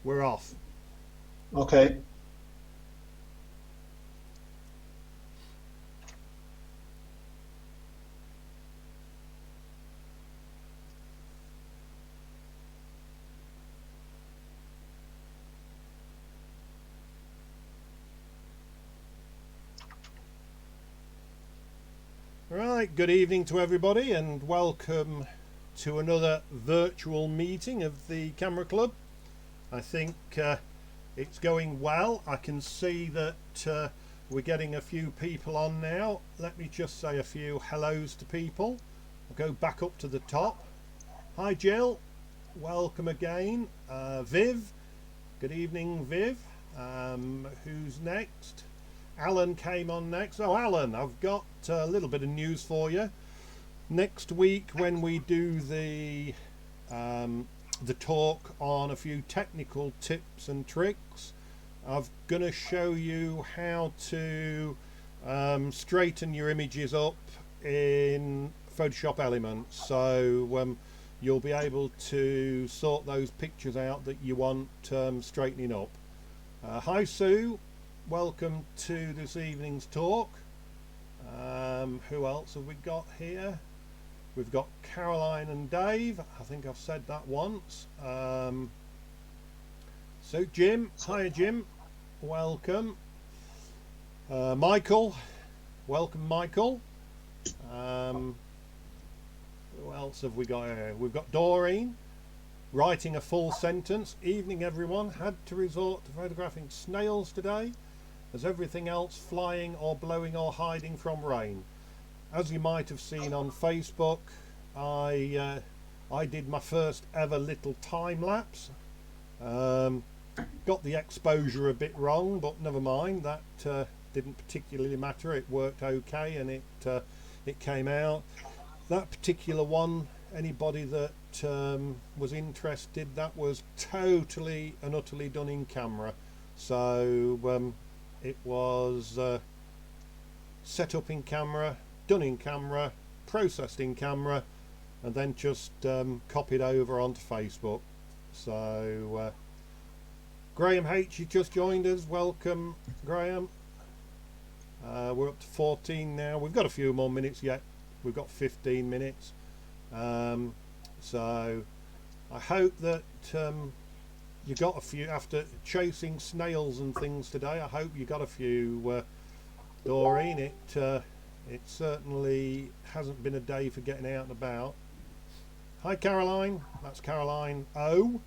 We're off. Okay. Right, good evening to everybody and welcome to another virtual meeting of the Camera Club. I think it's going well. I can see that we're getting a few people on now. Let me just say a few hellos to people. I'll go back up to the top. Hi Jill, welcome again. Viv, good evening Viv. Who's next? Alan came on next. Oh Alan, I've got a little bit of news for you. Next week when we do the talk on a few technical tips and tricks, I'm going to show you how to straighten your images up in Photoshop Elements, so you'll be able to sort those pictures out that you want straightening up. Hi Sue, welcome to this evening's talk. Who else have we got here? We've got Caroline and Dave. I think I've said that once. So Jim, hi Jim, welcome. Michael, welcome Michael. Who else have we got here? We've got Doreen, writing a full sentence. Evening everyone, had to resort to photographing snails today, as everything else flying or blowing or hiding from rain. As you might have seen on Facebook, I did my first ever little time lapse. Got the exposure a bit wrong, but never mind, that didn't particularly matter. It worked okay and it came out. That particular one, anybody that was interested, that was totally and utterly done in camera. So it was set up in camera, done in camera, processed in camera, and then just copied over onto Facebook. So Graham H, you just joined us. Welcome Graham. We're up to 14 now. We've got a few more minutes yet. We've got 15 minutes. So I hope that you got a few, after chasing snails and things today, I hope you got a few, Doreen. It certainly hasn't been a day for getting out and about. Hi Caroline, that's Caroline O.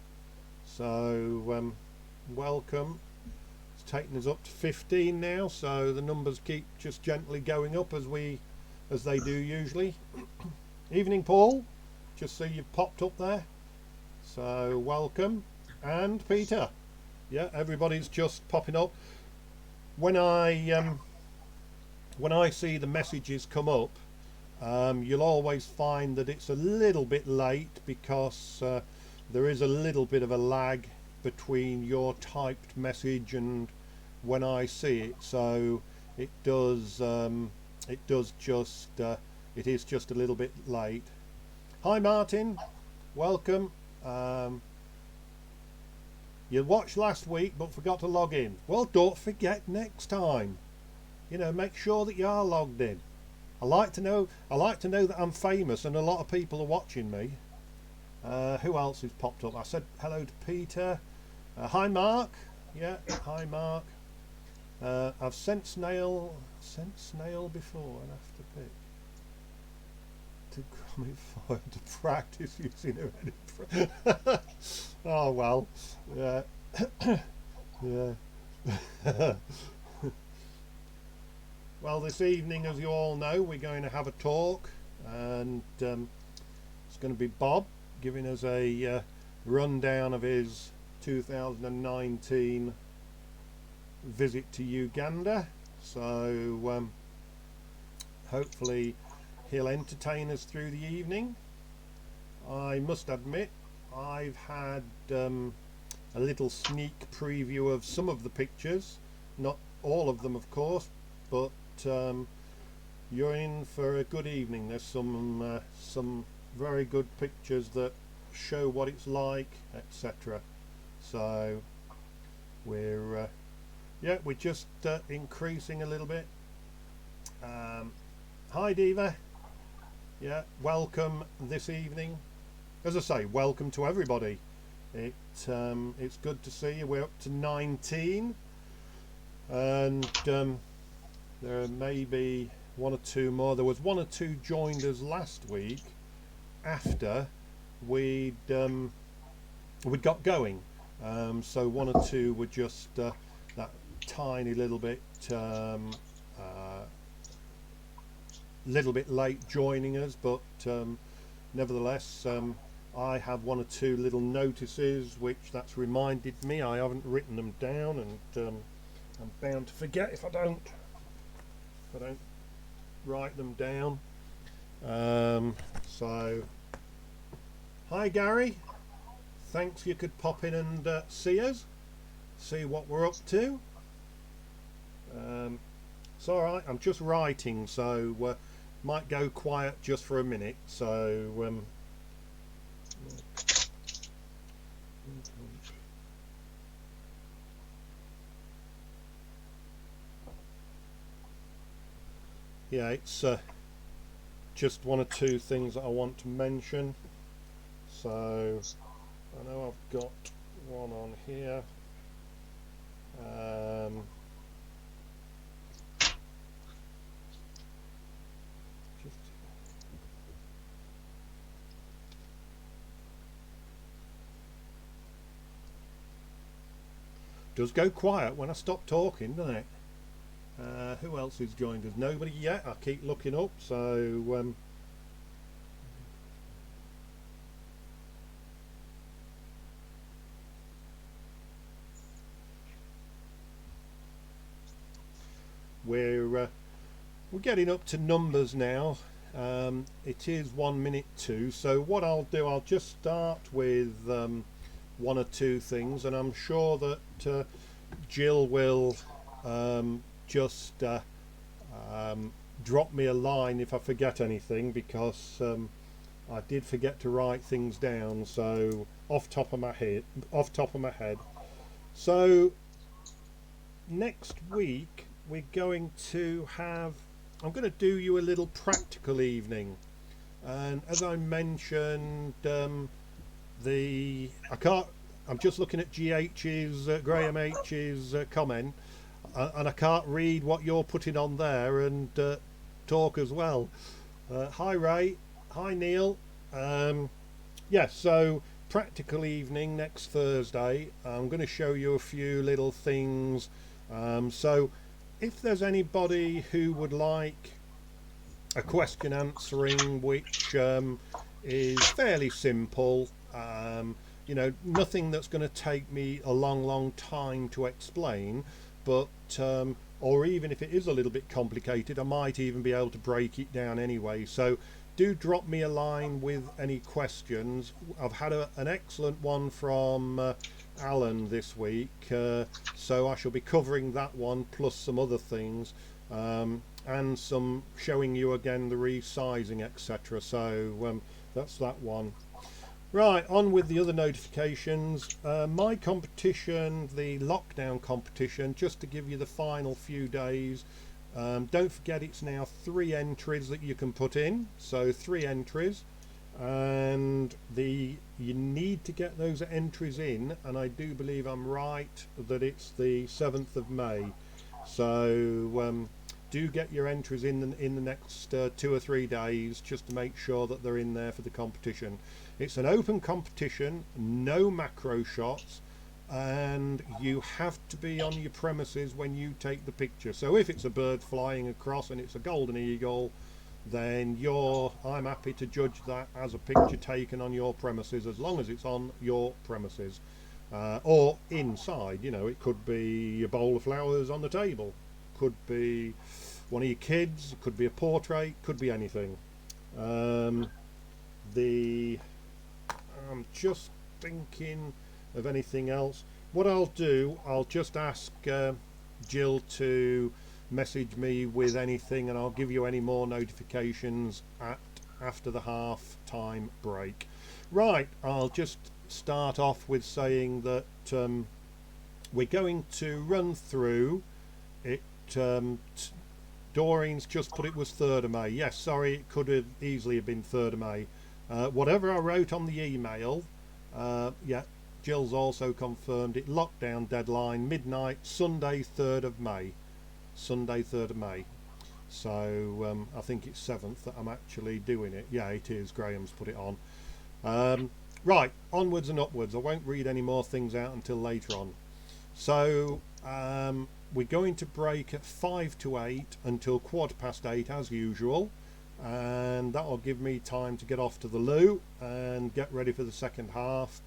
So welcome. It's taken us up to 15 now, so the numbers keep just gently going up as they do usually. Evening Paul, just see you've popped up there, so welcome. And Peter, yeah, everybody's just popping up. When I see the messages come up, you'll always find that it's a little bit late because there is a little bit of a lag between your typed message and when I see it, so it is just a little bit late. Hi Martin, welcome. You watched last week but forgot to log in. Well, don't forget next time. You know, make sure that you are logged in. I like to know that I'm famous and a lot of people are watching me. Who else has popped up? I said hello to Peter. Hi Mark. Yeah, hi Mark. I've sent snail before and after pic to Gromit Foil to practice using a edit. Oh well, yeah. Yeah. Well, this evening, as you all know, we're going to have a talk, and it's going to be Bob giving us a rundown of his 2019 visit to Uganda. So hopefully he'll entertain us through the evening. I must admit, I've had a little sneak preview of some of the pictures, not all of them of course, but you're in for a good evening. There's some very good pictures that show what it's like, etc. So we're we're just increasing a little bit. Hi Diva, welcome this evening. As I say, welcome to everybody. It's good to see you. We're up to 19, and there may be one or two more. There was one or two joined us last week after we'd got going, so one or two were just that tiny little bit late joining us, but nevertheless I have one or two little notices which that's reminded me. I haven't written them down, and I'm bound to forget if I don't write them down. So hi Gary, thanks you could pop in and see us, see what we're up to. It's alright, I'm just writing, so might go quiet just for a minute, so it's just one or two things that I want to mention. So I know I've got one on here. Does go quiet when I stop talking, doesn't it? Who else has joined us? Nobody yet. I keep looking up, so we're getting up to numbers now. It is 1 minute to, so what I'll do, I'll just start with one or two things, and I'm sure that Jill will just drop me a line if I forget anything, because I did forget to write things down, so off top of my head. So next week we're going to have, I'm going to do you a little practical evening, and as I mentioned, I'm just looking at Graham H's comment, and I can't read what you're putting on there, and talk as well. Hi Ray, hi Neil. So practical evening next Thursday. I'm going to show you a few little things. So if there's anybody who would like a question answering which is fairly simple, nothing that's going to take me a long time to explain, but or even if it is a little bit complicated, I might even be able to break it down anyway. So do drop me a line with any questions. I've had an excellent one from Alan this week, so I shall be covering that one plus some other things, and some showing you again the resizing, etc. So that's that one. Right, on with the other notifications. My competition, the lockdown competition, just to give you the final few days, don't forget it's now 3 entries that you can put in, so 3 entries, and you need to get those entries in, and I do believe I'm right that it's the 7th of May, so do get your entries in the next 2 or 3 days, just to make sure that they're in there for the competition. It's an open competition, no macro shots, and you have to be on your premises when you take the picture. So if it's a bird flying across and it's a golden eagle, then I'm happy to judge that as a picture taken on your premises, as long as it's on your premises, or inside. It could be a bowl of flowers on the table, could be one of your kids, it could be a portrait, could be anything. I'm just thinking of anything else. What I'll do, I'll just ask Jill to message me with anything, and I'll give you any more notifications after the half time break. Right, I'll just start off with saying that we're going to run through it. Doreen's just put it was 3rd of May. Yes, sorry, it could have easily have been 3rd of May. Whatever I wrote on the email, yeah, Jill's also confirmed it. Lockdown deadline, midnight, Sunday 3rd of May. Sunday 3rd of May. So I think it's 7th that I'm actually doing it. Yeah, it is. Graham's put it on. Right, onwards and upwards. I won't read any more things out until later on. So we're going to break at 5 to 8 until 8:15 as usual, and that'll give me time to get off to the loo and get ready for the second half.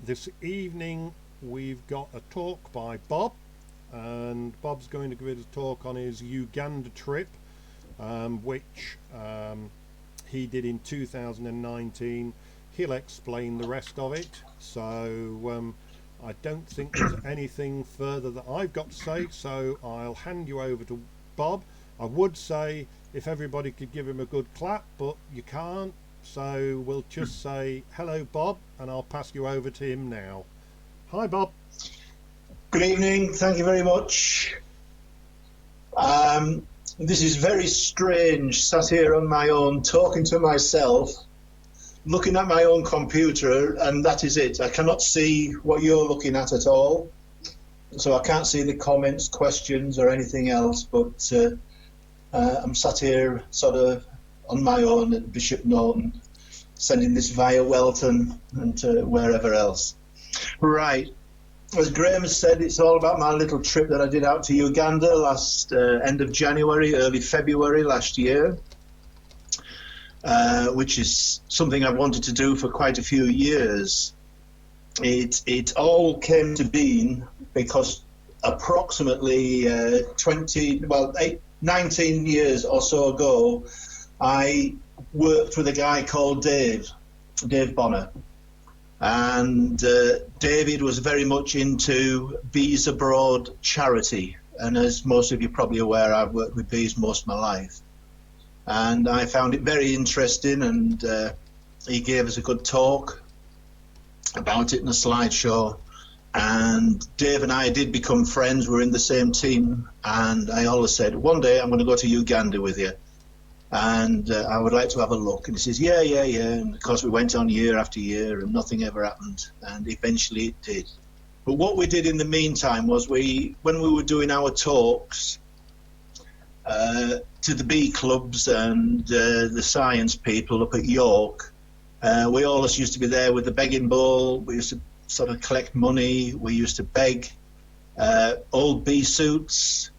This evening we've got a talk by Bob, and Bob's going to give us a talk on his Uganda trip, which he did in 2019. He'll explain the rest of it. So I don't think there's anything further that I've got to say, so I'll hand you over to Bob. I would say if everybody could give him a good clap, but you can't, so we'll just say hello Bob, and I'll pass you over to him now. Hi Bob. Good evening, thank you very much. This is very strange, sat here on my own, talking to myself, looking at my own computer, and that is it. I cannot see what you're looking at all, so I can't see the comments, questions or anything else, but I'm sat here sort of on my own at Bishop Norton, sending this via Welton and to wherever else. Right, as Graham has said, it's all about my little trip that I did out to Uganda last end of January, early February last year. Which is something I've wanted to do for quite a few years. It all came to being because approximately 19 years or so ago, I worked with a guy called Dave Bonner. And David was very much into Bees Abroad charity. And as most of you are probably aware, I've worked with bees most of my life. And I found it very interesting, and he gave us a good talk about it in a slideshow. And Dave and I did become friends. We're in the same team, and I always said, one day I'm going to go to Uganda with you, and I would like to have a look. And he says, yeah. And of course we went on year after year, and nothing ever happened, and eventually it did. But what we did in the meantime was when we were doing our talks, to the bee clubs and the science people up at York, we always used to be there with the begging bowl. We used to sort of collect money. We used to beg old bee suits,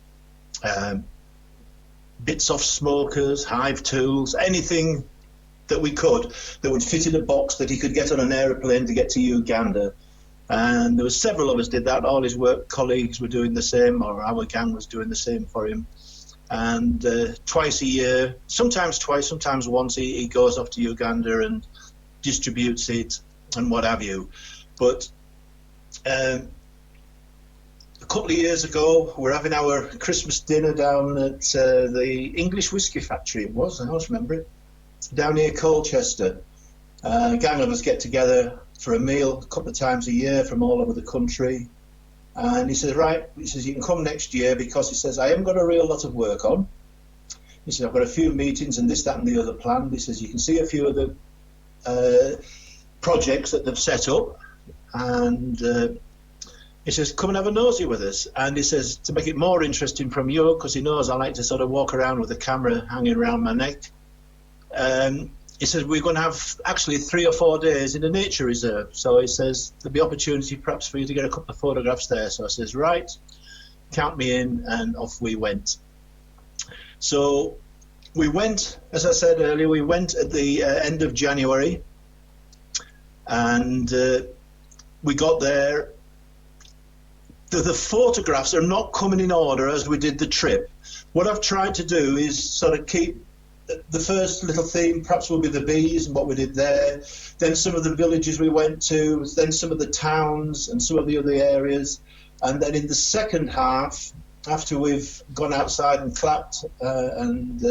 bits off smokers, hive tools, anything that we could that would fit in a box that he could get on an aeroplane to get to Uganda. And there were several of us did that. All his work colleagues were doing the same, or our gang was doing the same for him. And twice a year, sometimes twice, sometimes once, he goes off to Uganda and distributes it and what have you. But a couple of years ago, we're having our Christmas dinner down at the English Whiskey Factory. It was, I always remember it, down near Colchester. A gang of us get together for a meal a couple of times a year from all over the country. And he says, right, he says, you can come next year, because he says, I haven't got a real lot of work on. He said, I've got a few meetings and this, that and the other planned. He says, you can see a few of the projects that they've set up. And he says, come and have a nosy with us. And he says, to make it more interesting from you, because he knows I like to sort of walk around with a camera hanging around my neck. He says, we're going to have actually 3 or 4 days in a nature reserve. So he says, there'll be opportunity perhaps for you to get a couple of photographs there. So I says, right, count me in, and off we went. So we went, as I said earlier, we went at the end of January, and we got there. The photographs are not coming in order as we did the trip. What I've tried to do is sort of keep the first little theme perhaps will be the bees and what we did there, then some of the villages we went to, then some of the towns and some of the other areas, and then in the second half, after we've gone outside and clapped and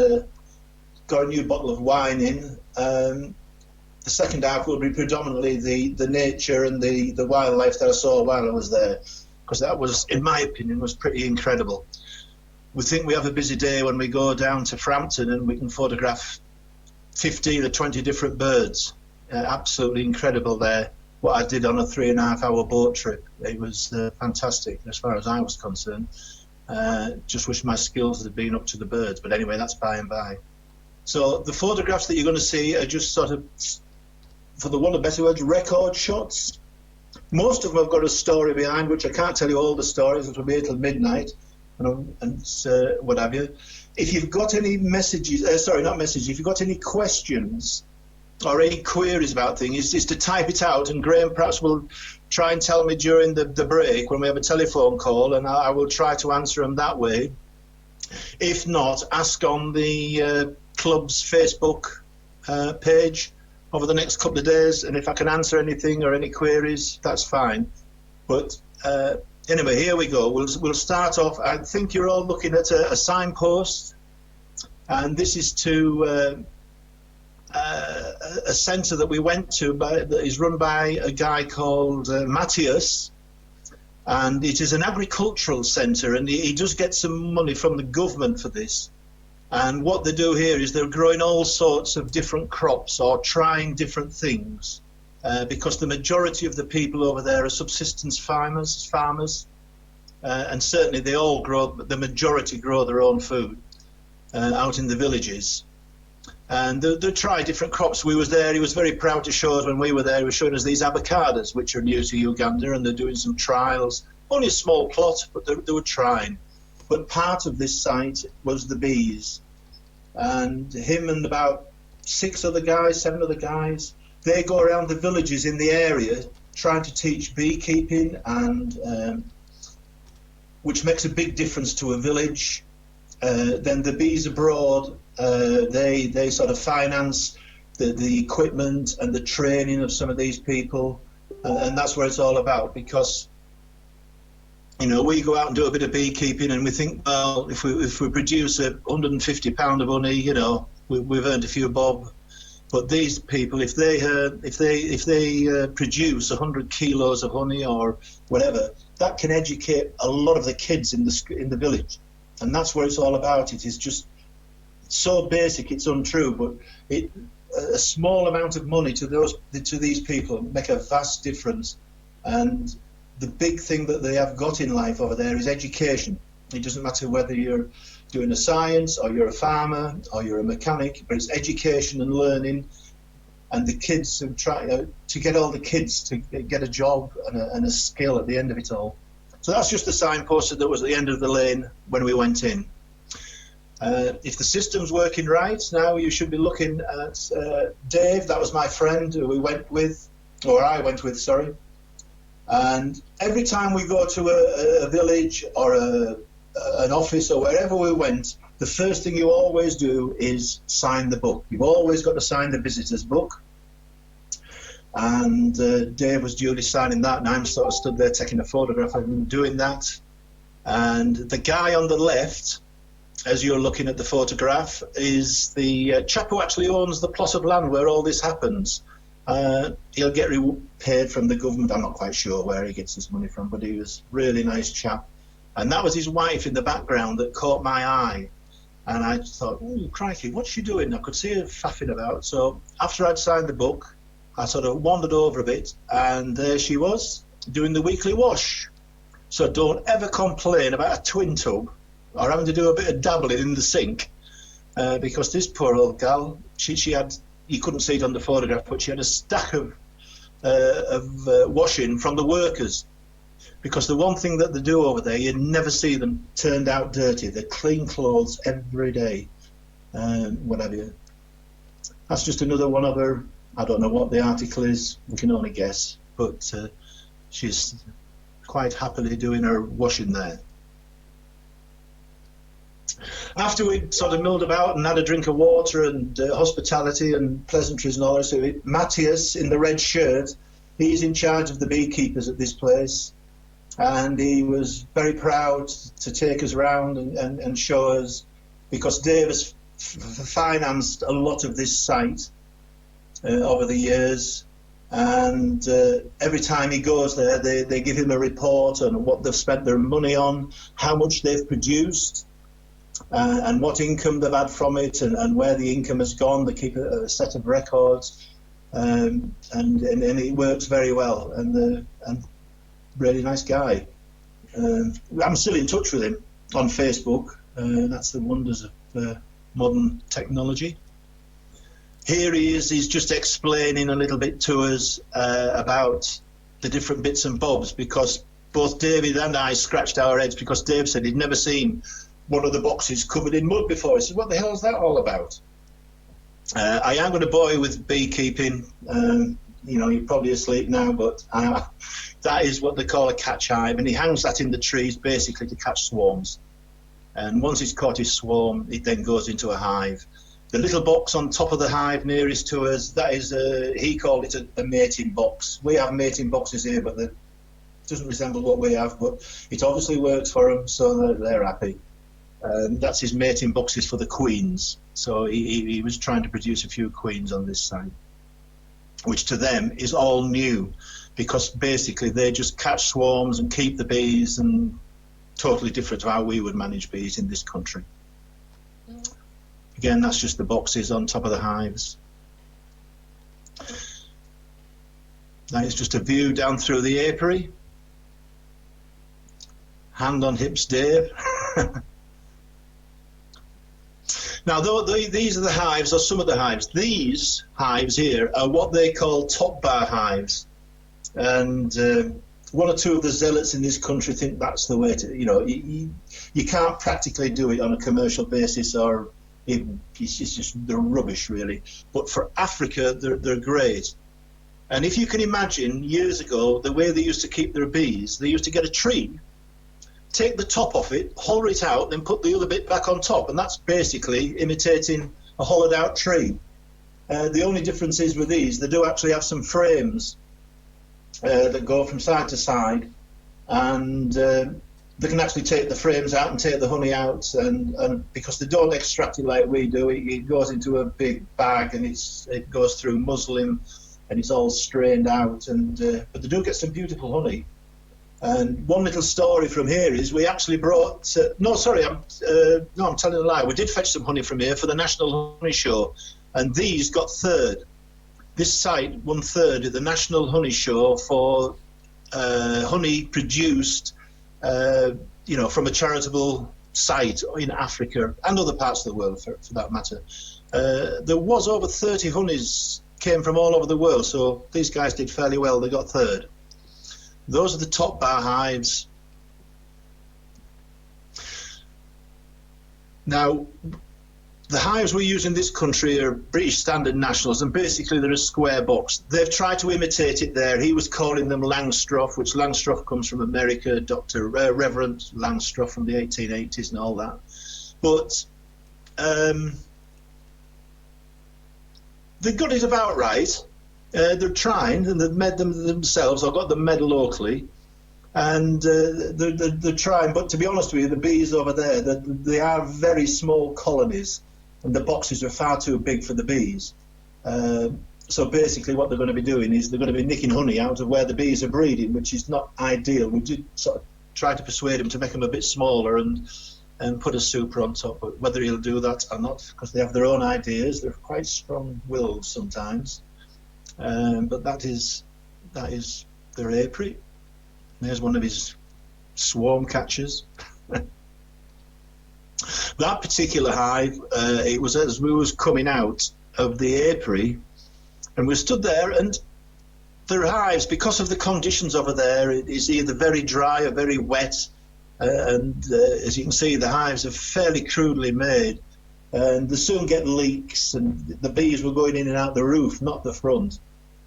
got a new bottle of wine in, the second half will be predominantly the nature and the wildlife that I saw while I was there, because that was, in my opinion, was pretty incredible. We think we have a busy day when we go down to Frampton and we can photograph 15 or 20 different birds. Absolutely incredible there, what I did on a 3.5-hour boat trip. It was fantastic as far as I was concerned. Just wish my skills had been up to the birds, but anyway, that's by and by. So the photographs that you're going to see are just sort of, for the want of better words, record shots. Most of them have got a story behind, which I can't tell you all the stories. It will be till midnight, and what have you. If you've got any messages, sorry, not messages, if you've got any questions or any queries about things, is to type it out, and Graham perhaps will try and tell me during the break when we have a telephone call, and I will try to answer them that way. If not, ask on the club's Facebook page over the next couple of days, and if I can answer anything or any queries, that's fine. But anyway, here we go. We'll start off. I think you're all looking at a signpost, and this is to a centre that we went to that is run by a guy called Matthias, and it is an agricultural centre, and he does get some money from the government for this. And what they do here is they're growing all sorts of different crops or trying different things, because the majority of the people over there are subsistence farmers, and certainly they all the majority grow their own food out in the villages. And they try different crops. We was there, he was very proud to show us when we were there, he was showing us these avocados, which are new to Uganda, and they're doing some trials. Only a small plot, but they were trying. But part of this site was the bees. And him and about 7 other guys, they go around the villages in the area trying to teach beekeeping, and which makes a big difference to a village. Then the bees abroad, they sort of finance the equipment and the training of some of these people, and that's what it's all about. Because we go out and do a bit of beekeeping, and we think, well, if we produce £150 of honey, we've earned a few bob. But these people, if they produce 100 kilos of honey or whatever, that can educate a lot of the kids in the village, and that's what it's all about. It is just so basic, it's untrue, but a small amount of money to these people make a vast difference. And the big thing that they have got in life over there is education. It doesn't matter whether you're doing a science or you're a farmer or you're a mechanic, but it's education and learning. And the kids try to get all the kids to get a job and a skill at the end of it all. So that's just the signpost that was at the end of the lane when we went in. If the system's working right, now you should be looking at Dave. That was my friend who I went with, sorry. And every time we go to a village or an office or wherever we went, the first thing you always do is sign the book. You've always got to sign the visitor's book. And Dave was duly signing that, and I'm sort of stood there taking a photograph of him doing that. And the guy on the left, as you're looking at the photograph, is the chap who actually owns the plot of land where all this happens. He'll get paid from the government. I'm not quite sure where he gets his money from, but he was a really nice chap. And that was his wife in the background that caught my eye. And I thought, oh, crikey, what's she doing? I could see her faffing about. So after I'd signed the book, I sort of wandered over a bit, and there she was, doing the weekly wash. So don't ever complain about a twin tub or having to do a bit of dabbling in the sink, because this poor old gal, she had, you couldn't see it on the photograph, but she had a stack of washing from the workers. Because the one thing that they do over there, you never see them turned out dirty. They clean clothes every day, what have you. That's just another one of her. I don't know what the article is, we can only guess, but she's quite happily doing her washing there. After we'd sort of milled about and had a drink of water and hospitality and pleasantries and all the rest of it, Matthias in the red shirt, he's in charge of the beekeepers at this place, and he was very proud to take us around and show us, because Dave has financed a lot of this site. over the years. And every time he goes there, they give him a report on what they've spent their money on, how much they've produced, and what income they've had from it, and where the income has gone. They keep a set of records, and it works very well. And really nice guy. I'm still in touch with him on Facebook. That's the wonders of modern technology. Here he is, he's just explaining a little bit to us about the different bits and bobs, because both David and I scratched our heads, because Dave said he'd never seen one of the boxes covered in mud before. He said, what the hell is that all about? I am going to bore you with beekeeping. You know, you're probably asleep now, but that is what they call a catch hive, and he hangs that in the trees basically to catch swarms. And once he's caught his swarm, it then goes into a hive. The little box on top of the hive nearest to us, that is he called it a mating box. We have mating boxes here, but it doesn't resemble what we have, but it obviously works for them, so they're happy. That's his mating boxes for the queens. So he was trying to produce a few queens on this side, which to them is all new, because basically they just catch swarms and keep the bees, and totally different to how we would manage bees in this country. Again, that's just the boxes on top of the hives. That is just a view down through the apiary. Hand on hips, Dave. Now, these are the hives, or some of the hives. These hives here are what they call top bar hives. And one or two of the zealots in this country think that's the way to, you know, you can't practically do it on a commercial basis, or it's just, they're rubbish, really. But for Africa, they're great. And if you can imagine, years ago, the way they used to keep their bees, they used to get a tree, take the top off it, hollow it out, then put the other bit back on top, and that's basically imitating a hollowed out tree. The only difference is with these, they do actually have some frames that go from side to side, and they can actually take the frames out and take the honey out, and because they don't extract it like we do, it goes into a big bag, and it goes through muslin, and it's all strained out, and but they do get some beautiful honey. And one little story from here is we actually brought I'm telling a lie, we did fetch some honey from here for the National Honey Show, and these got third. This site won third at the National Honey Show for honey produced you know, from a charitable site in Africa and other parts of the world, for that matter. There was over 30 honeys came from all over the world, so these guys did fairly well. They got third. Those are the top bar hives. Now, the hives we use in this country are British Standard Nationals, and basically they're a square box. They've tried to imitate it there. He was calling them Langstroth, which Langstroth comes from America, Dr. Reverend Langstroth from the 1880s and all that. But they got it about right. They're trying, and they've made them themselves, or got them made locally, and they're trying. But to be honest with you, the bees over there, they are very small colonies, and the boxes are far too big for the bees. So basically what they're going to be doing is they're going to be nicking honey out of where the bees are breeding, which is not ideal. We did sort of try to persuade him to make them a bit smaller and put a super on top, but whether he'll do that or not, because they have their own ideas, they're quite strong-willed sometimes. But that is their apiary. There's one of his swarm catchers. That particular hive, it was as we was coming out of the apiary, and we stood there, and the hives, because of the conditions over there, it is either very dry or very wet, and as you can see, the hives are fairly crudely made, and they soon get leaks, and the bees were going in and out the roof, not the front.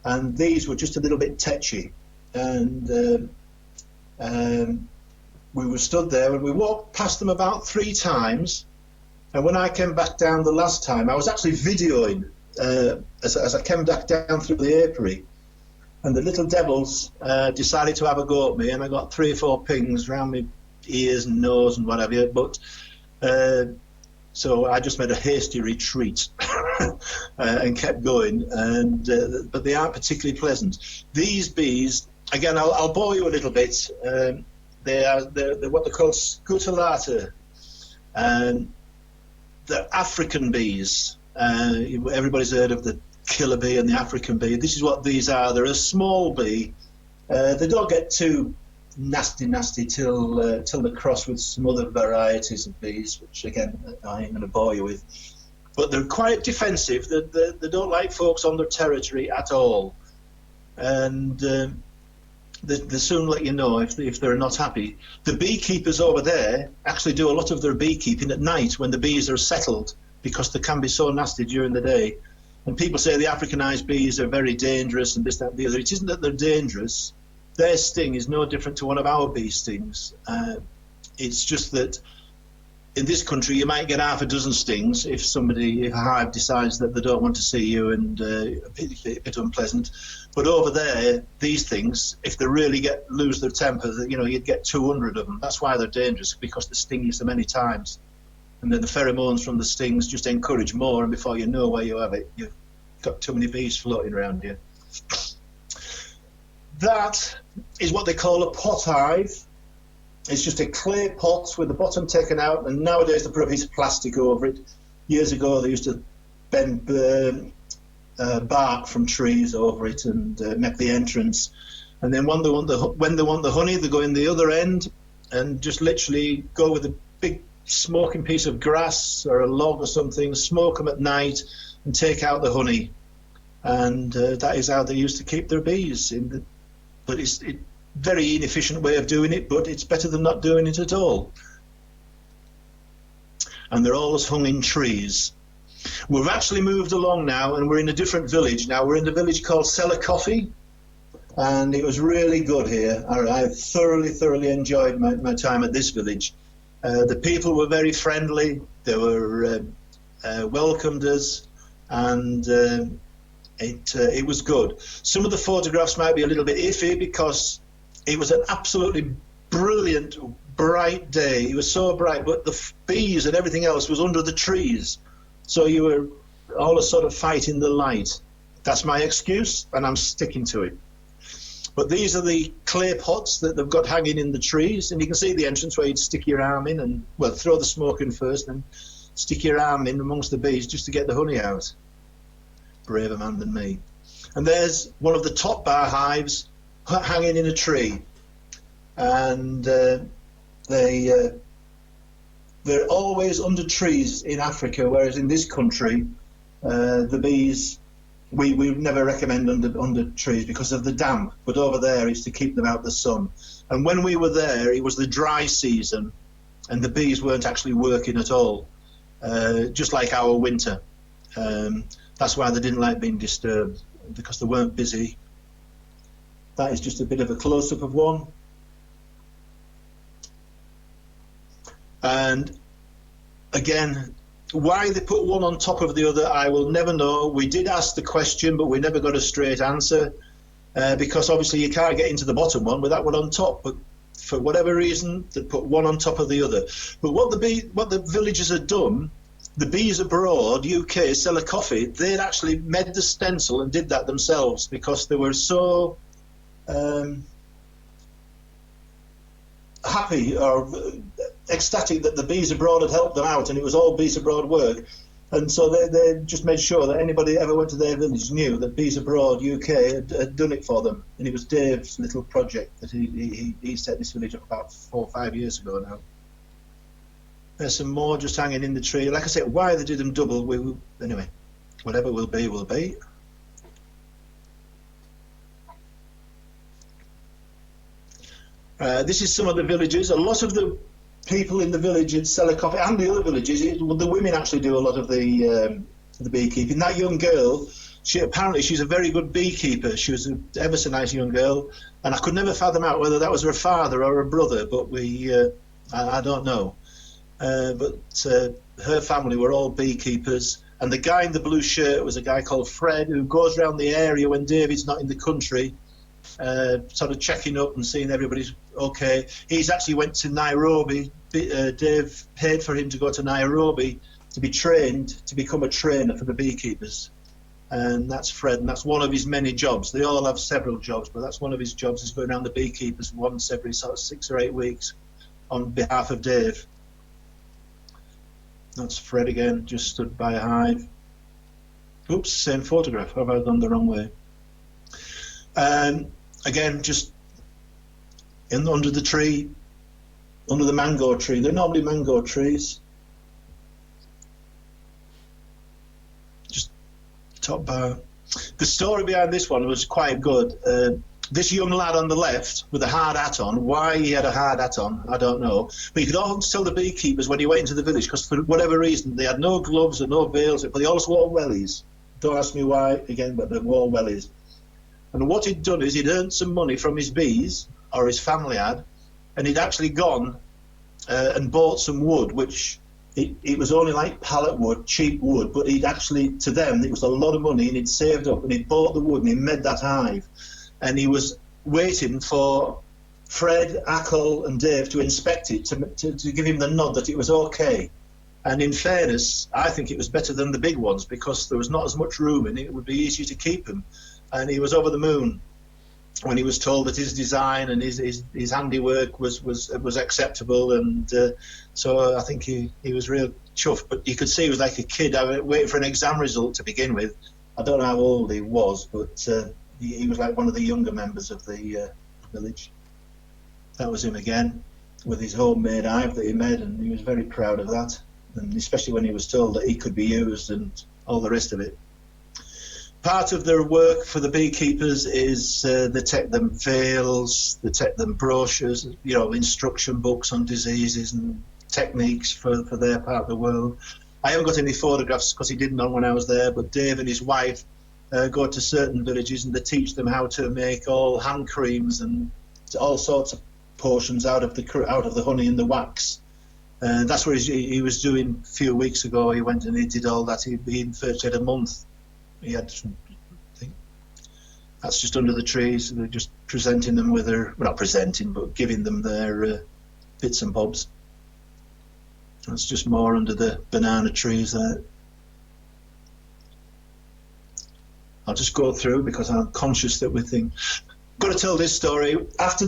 And these were just a little bit tetchy, and we were stood there, and we walked past them about 3 times, and when I came back down the last time, I was actually videoing as I came back down through the apiary, and the little devils decided to have a go at me, and I got 3 or 4 pings round my ears and nose and whatever, but So I just made a hasty retreat and kept going. But they aren't particularly pleasant. These bees, again, I'll bore you a little bit. They're what they call scutellata. The African bees. Everybody's heard of the killer bee and the African bee. This is what these are. They're a small bee. They don't get too nasty till they cross with some other varieties of bees, which again I ain't going to bore you with. But they're quite defensive. They don't like folks on their territory at all, and they soon let you know if they're not happy. The beekeepers over there actually do a lot of their beekeeping at night when the bees are settled, because they can be so nasty during the day. And people say the Africanized bees are very dangerous and this, that, and the other. It isn't that they're dangerous. Their sting is no different to one of our bee stings. It's just that in this country you might get half a dozen stings if a hive decides that they don't want to see you and a bit unpleasant. But over there, these things, if they really lose their temper, you'd get 200 of them. That's why they're dangerous, because they sting you so many times. And then the pheromones from the stings just encourage more, and before you know where you have it, you've got too many bees floating around you. That is what they call a pot hive. It's just a clay pot with the bottom taken out, and nowadays they put a piece of plastic over it. Years ago they used to bend bark from trees over it and make the entrance. And then when they want the honey, they go in the other end and just literally go with a big smoking piece of grass or a log or something, smoke them at night and take out the honey. And that is how they used to keep their bees. But it's a very inefficient way of doing it, but it's better than not doing it at all. And they're always hung in trees. We've actually moved along now, and we're in a different village now. We're in a village called Cellar, and it was really good here. I thoroughly enjoyed my time at this village. The people were very friendly. They were welcomed us, and it was good. Some of the photographs might be a little bit iffy because it was an absolutely brilliant, bright day. It was so bright, but the bees and everything else was under the trees. So you were all sort of fighting the light. That's my excuse, and I'm sticking to it. But these are the clay pots that they've got hanging in the trees, and you can see the entrance where you'd stick your arm in and, well, throw the smoke in first, and then stick your arm in amongst the bees just to get the honey out. Braver man than me. And there's one of the top bar hives hanging in a tree, and they're always under trees in Africa, whereas in this country the bees we never recommend under trees because of the damp, but over there it's to keep them out the sun. And when we were there, it was the dry season and the bees weren't actually working at all, just like our winter. That's why they didn't like being disturbed, because they weren't busy. That is just a bit of a close-up of one. And again, why they put one on top of the other, I will never know. We did ask the question, but we never got a straight answer, because obviously you can't get into the bottom one with that one on top. But for whatever reason, they put one on top of the other. But what the villagers had done, the Bees Abroad, UK, Cellar Coffee, they'd actually made the stencil and did that themselves because they were so happy or ecstatic that the Bees Abroad had helped them out, and it was all Bees Abroad work. And so they just made sure that anybody ever went to their village knew that Bees Abroad UK had done it for them. And it was Dave's little project that he set this village up about 4 or 5 years ago now. There's some more just hanging in the tree. Like I said, why they did them double, anyway, whatever will be, will be. This is some of the villages. A lot of the people in the village at Cellar Coffee and the other villages, the women actually do a lot of the beekeeping. That young girl, she's a very good beekeeper. She was an ever so nice young girl, and I could never fathom out whether that was her father or her brother, but I don't know. But her family were all beekeepers, and the guy in the blue shirt was a guy called Fred, who goes around the area when David's not in the country, sort of checking up and seeing everybody's okay. He's actually went to Nairobi. Dave paid for him to go to Nairobi to be trained to become a trainer for the beekeepers. And that's Fred, and that's one of his many jobs. They all have several jobs, but that's one of his jobs, is going around the beekeepers once every sort of 6 or 8 weeks on behalf of Dave. That's Fred again, just stood by a hive. Oops, same photograph. Have I done the wrong way? Again, just under the tree, under the mango tree. They're normally mango trees. Just top bar. The story behind this one was quite good. This young lad on the left with a hard hat on, why he had a hard hat on, I don't know. But you could always tell the beekeepers when he went into the village, because for whatever reason, they had no gloves and no veils, but they always wore wellies. Don't ask me why, again, but they wore wellies. And what he'd done is he'd earned some money from his bees, or his family had, and he'd actually gone and bought some wood, which it was only like pallet wood, cheap wood, but he'd actually, to them, it was a lot of money, and he'd saved up, and he'd bought the wood, and he made that hive. And he was waiting for Fred, Ackle and Dave to inspect it, to give him the nod that it was okay. And in fairness, I think it was better than the big ones, because there was not as much room and it would be easier to keep him. And he was over the moon when he was told that his design and his handiwork was acceptable. And so I think he was real chuffed. But you could see he was like a kid waiting for an exam result to begin with. I don't know how old he was, but he was like one of the younger members of the village. That was him again, with his homemade hive that he made, and he was very proud of that, and especially when he was told that he could be used and all the rest of it. Part of their work for the beekeepers is they take them veils, they take them brochures, instruction books on diseases and techniques for their part of the world. I haven't got any photographs because he didn't know when I was there, but Dave and his wife go to certain villages and they teach them how to make all hand creams and all sorts of potions out of the honey and the wax. That's what he was doing a few weeks ago. He went and he did all that. He virtually had a month. He had, I think, that's just under the trees. They're just presenting them with their, well, not presenting, but giving them their bits and bobs. That's just more under the banana trees there. I'll just go through because I'm conscious that we think. Got to tell this story. After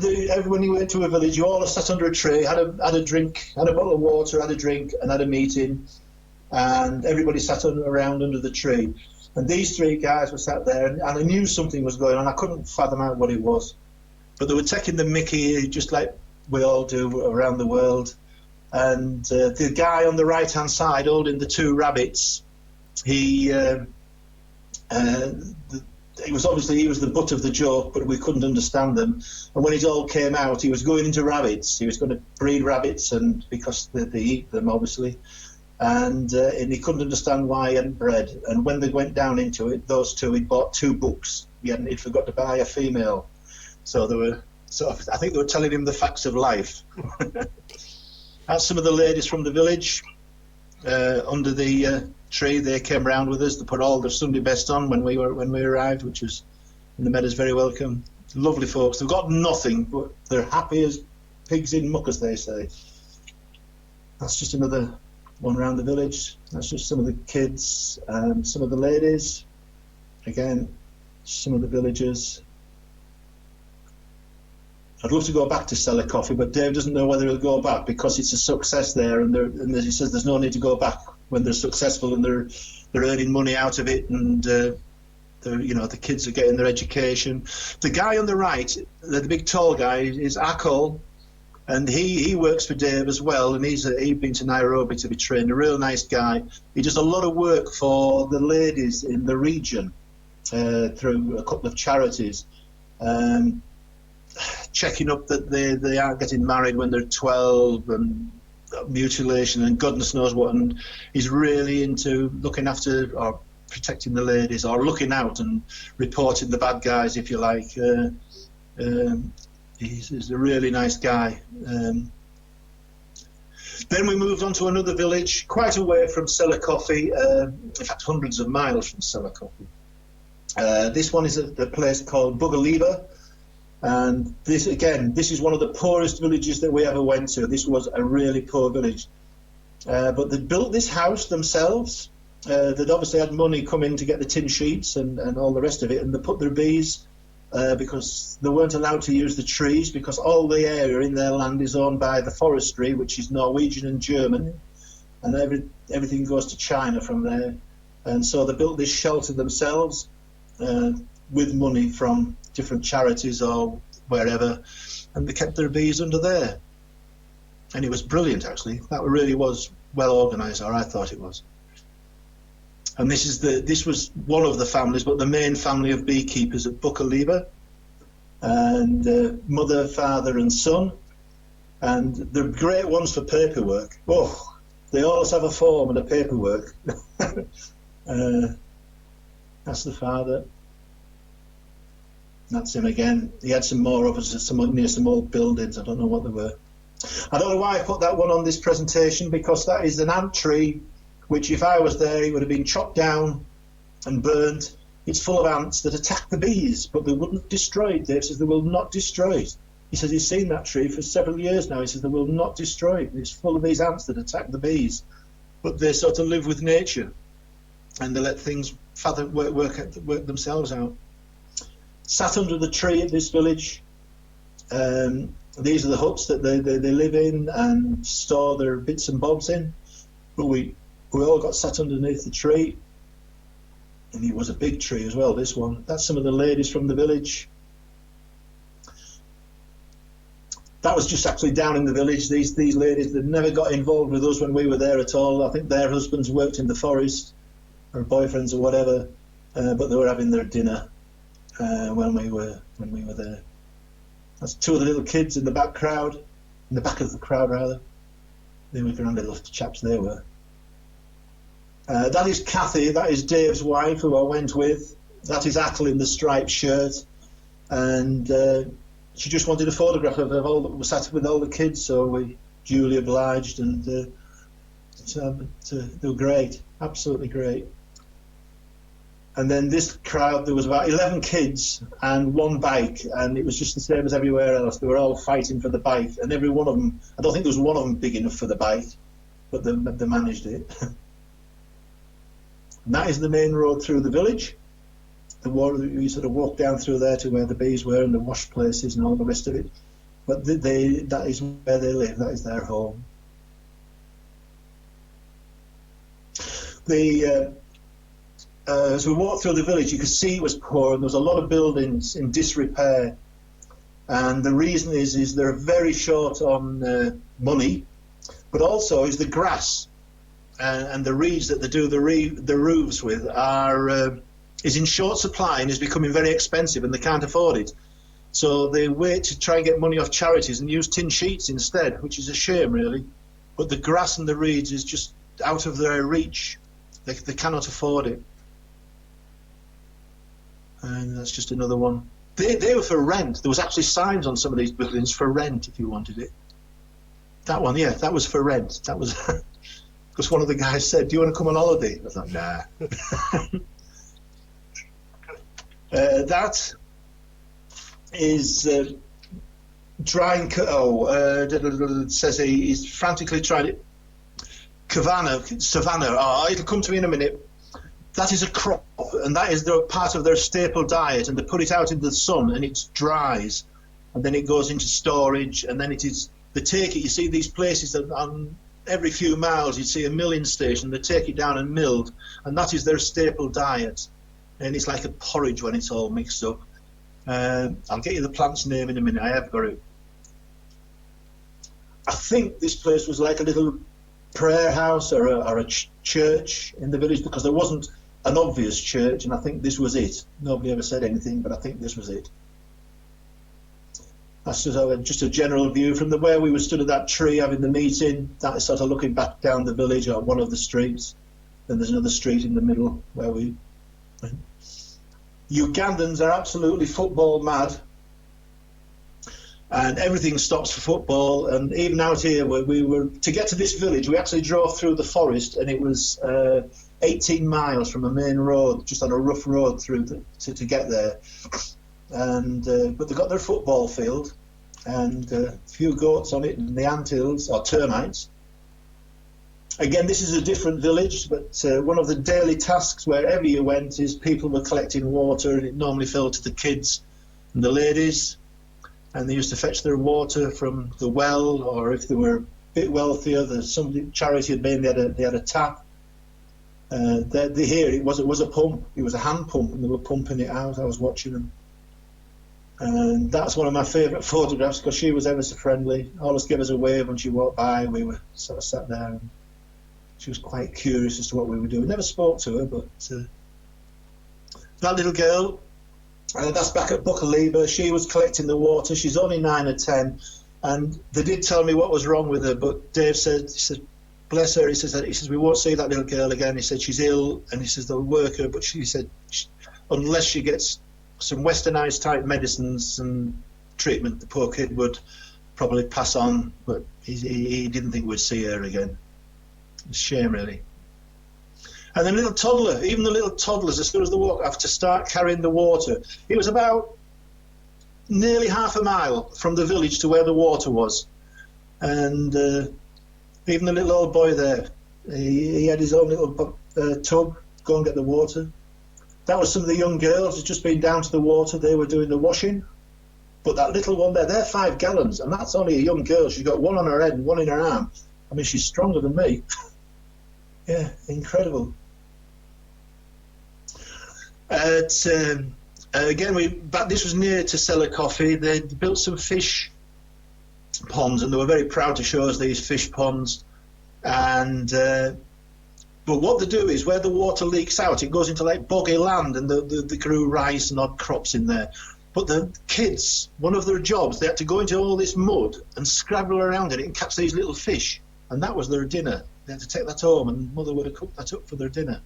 when you went to a village, you all sat under a tree, had a drink, had a bottle of water, had a drink, and had a meeting, and everybody sat around under the tree. And these 3 guys were sat there, and I knew something was going on. I couldn't fathom out what it was, but they were taking the mickey, just like we all do around the world. And the guy on the right-hand side holding the 2 rabbits, he was the butt of the joke, but we couldn't understand them. And when it all came out, he was going into rabbits. He was going to breed rabbits, and because they eat them, obviously. And he couldn't understand why he hadn't bred. And when they went down into it, those 2, he'd bought 2 books. He'd forgot to buy a female. So I think they were telling him the facts of life. That's some of the ladies from the village under the tree. They came round with us. They put all their Sunday best on when we arrived, which was, and they made us very welcome. Lovely folks. They've got nothing, but they're happy as pigs in muck, as they say. That's just another one around the village. That's just some of the kids, some of the ladies. Again, some of the villagers. I'd love to go back to Cellar Coffee, but Dave doesn't know whether he'll go back because it's a success there, and he says there's no need to go back when they're successful and they're earning money out of it, and the kids are getting their education. The guy on the right, the big tall guy, is Ackle, and he works for Dave as well, and he'd been to Nairobi to be trained. A real nice guy. He does a lot of work for the ladies in the region through a couple of charities. Checking up that they aren't getting married when they're 12, and mutilation and goodness knows what, and he's really into looking after or protecting the ladies, or looking out and reporting the bad guys, if you like. He's a really nice guy. Then we moved on to another village quite away from Cellar Coffee, in fact hundreds of miles from Cellar Coffee. This one is a place called Bugaliba. And this is one of the poorest villages that we ever went to. This was a really poor village. but they built this house themselves. They'd obviously had money come in to get the tin sheets and all the rest of it, and they put their bees because they weren't allowed to use the trees because all the area in their land is owned by the forestry, which is Norwegian and German, and everything goes to China from there. And so they built this shelter themselves with money from different charities or wherever, and they kept their bees under there. And it was brilliant, actually. That really was well organised, or I thought it was. And this was one of the families, but the main family of beekeepers at Buccaleba, and mother, father, and son. And they're great ones for paperwork. Oh, they always have a form and a paperwork. That's the father. That's him again. He had some more of us near some old buildings. I don't know what they were. I don't know why I put that one on this presentation, because that is an ant tree, which if I was there, it would have been chopped down and burned. It's full of ants that attack the bees, but they wouldn't destroy it. Dave says they will not destroy it. He says he's seen that tree for several years now. He says they will not destroy it. It's full of these ants that attack the bees, but they sort of live with nature, and they let things work themselves out. Sat under the tree at this village. These are the huts that they live in and store their bits and bobs in. But we all got sat underneath the tree, and it was a big tree as well, this one. That's some of the ladies from the village. That was just actually down in the village. These ladies, they never got involved with us when we were there at all. I think their husbands worked in the forest, or boyfriends or whatever, but they were having their dinner when we were there. That's two of the little kids in the back of the crowd rather. They were grand little chaps they were. That is Kathy, that is Dave's wife, who I went with. That is Atle in the striped shirt, and she just wanted a photograph of all that was sat with all the kids, so we duly obliged, and they were great, absolutely great. And then this crowd, there was about 11 kids and one bike, and it was just the same as everywhere else. They were all fighting for the bike, and every one of them, I don't think there was one of them big enough for the bike, but they managed it. And that is the main road through the village. You sort of walk down through there to where the bees were and the wash places and all the rest of it. But that is where they live, that is their home. As we walked through the village, you could see it was poor, and there was a lot of buildings in disrepair. And the reason is they're very short on money, but also is the grass and the reeds that they do the roofs with is in short supply and is becoming very expensive, and they can't afford it. So they wait to try and get money off charities and use tin sheets instead, which is a shame, really. But the grass and the reeds is just out of their reach. They cannot afford it. And that's just another one. They were for rent. There was actually signs on some of these buildings for rent if you wanted it. That one, yeah, that was for rent. That was because one of the guys said, "Do you want to come on holiday?" I was like, "Nah." That is drying. Says he's frantically trying it. Savannah. Oh, it'll come to me in a minute. That is a crop, and that is part of their staple diet, and they put it out in the sun and it dries, and then it goes into storage, and then they take it. You see these places that on every few miles you see a milling station. They take it down and milled, and that is their staple diet, and it's like a porridge when it's all mixed up. I'll get you the plant's name in a minute. I have got it. I think this place was like a little prayer house or a church in the village, because there wasn't an obvious church, and I think this was it. Nobody ever said anything, but I think this was it. That's just a general view from where we were stood at that tree having the meeting. That is sort of looking back down the village or one of the streets. Then there's another street in the middle where we... Ugandans are absolutely football mad, and everything stops for football. And even out here, where we were to get to this village, we actually drove through the forest, and it was 18 miles from a main road, just on a rough road through to get there. And but they got their football field and a few goats on it, and the anthills or termites. Again, this is a different village, but one of the daily tasks wherever you went is people were collecting water, and it normally fell to the kids and the ladies, and they used to fetch their water from the well, or if they were a bit wealthier, some charity had made, they had a tap. Here it was a pump, it was a hand pump, and they were pumping it out. I was watching them. And that's one of my favourite photographs, because she was ever so friendly, always gave us a wave when she walked by. We were sort of sat there, and she was quite curious as to what we were doing. Never spoke to her, but that little girl, that's back at Buckaleba. She was collecting the water. She's only 9 or 10, and they did tell me what was wrong with her, but Dave said, he said, bless her, he says we won't see that little girl again. He said she's ill, and he says they'll work her, but she said unless she gets some westernised type medicines and treatment, the poor kid would probably pass on, but he didn't think we'd see her again. It's a shame, really. And then little toddler, even the little toddlers, as soon as they walk, have to start carrying the water. It was about nearly half a mile from the village to where the water was, and even the little old boy there, he had his own little tub, go and get the water. That was some of the young girls who'd just been down to the water. They were doing the washing. But that little one there, they're 5 gallons, and that's only a young girl. She's got one on her head and one in her arm. I mean, she's stronger than me. Yeah, incredible. Again, this was near to Cellar Coffee. They built some fish ponds, and they were very proud to show us these fish ponds. And but what they do is, where the water leaks out, it goes into like boggy land, and they grew rice and odd crops in there. But the kids, one of their jobs, they had to go into all this mud and scrabble around in it and catch these little fish, and that was their dinner. They had to take that home, and mother would have cooked that up for their dinner.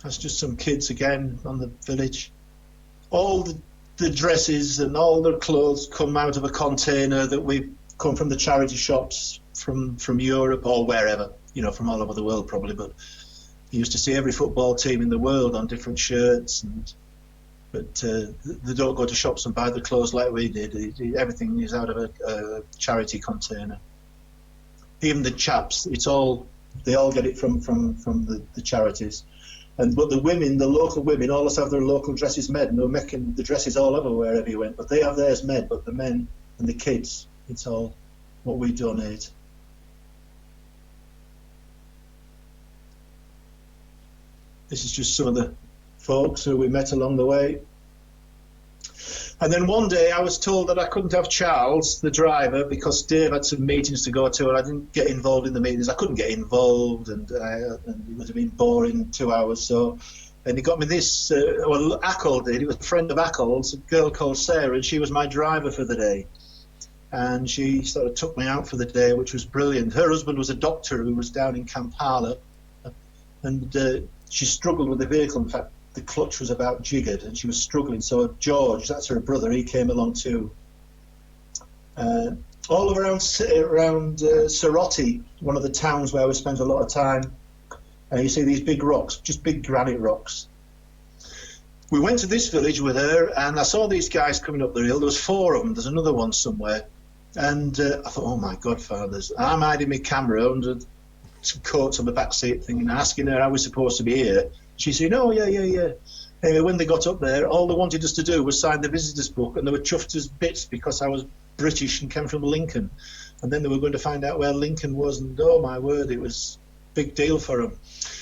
That's just some kids again on the village. All the dresses and all their clothes come out of a container that we come from the charity shops from Europe or wherever, you know, from all over the world probably. But you used to see every football team in the world on different shirts, but they don't go to shops and buy the clothes like we did. Everything is out of a charity container. Even the chaps, they all get it from the charities. But the women, the local women, always have their local dresses made, and they're making the dresses all over wherever you went. But they have theirs made, but the men and the kids, it's all what we donate. This is just some of the folks who we met along the way. And then one day I was told that I couldn't have Charles, the driver, because Dave had some meetings to go to, and I didn't get involved in the meetings. I couldn't get involved, and it would have been boring 2 hours. So, and he got me this, Ackle did. It was a friend of Ackle's, a girl called Sarah, and she was my driver for the day. And she sort of took me out for the day, which was brilliant. Her husband was a doctor who was down in Kampala, and she struggled with the vehicle. In fact, the clutch was about jiggered, and she was struggling. So George, that's her brother, he came along too. All around Soroti, one of the towns where we spent a lot of time, you see these big rocks, just big granite rocks. We went to this village with her, and I saw these guys coming up the hill. There was 4 of them. There's another one somewhere. And I thought, oh my God, fathers. I'm hiding my camera under some coats on the back seat thing, and asking her how we're supposed to be here. She said, oh, yeah. Anyway, when they got up there, all they wanted us to do was sign the visitors book, and they were chuffed as bits because I was British and came from Lincoln. And then they were going to find out where Lincoln was, and oh my word, it was a big deal for them.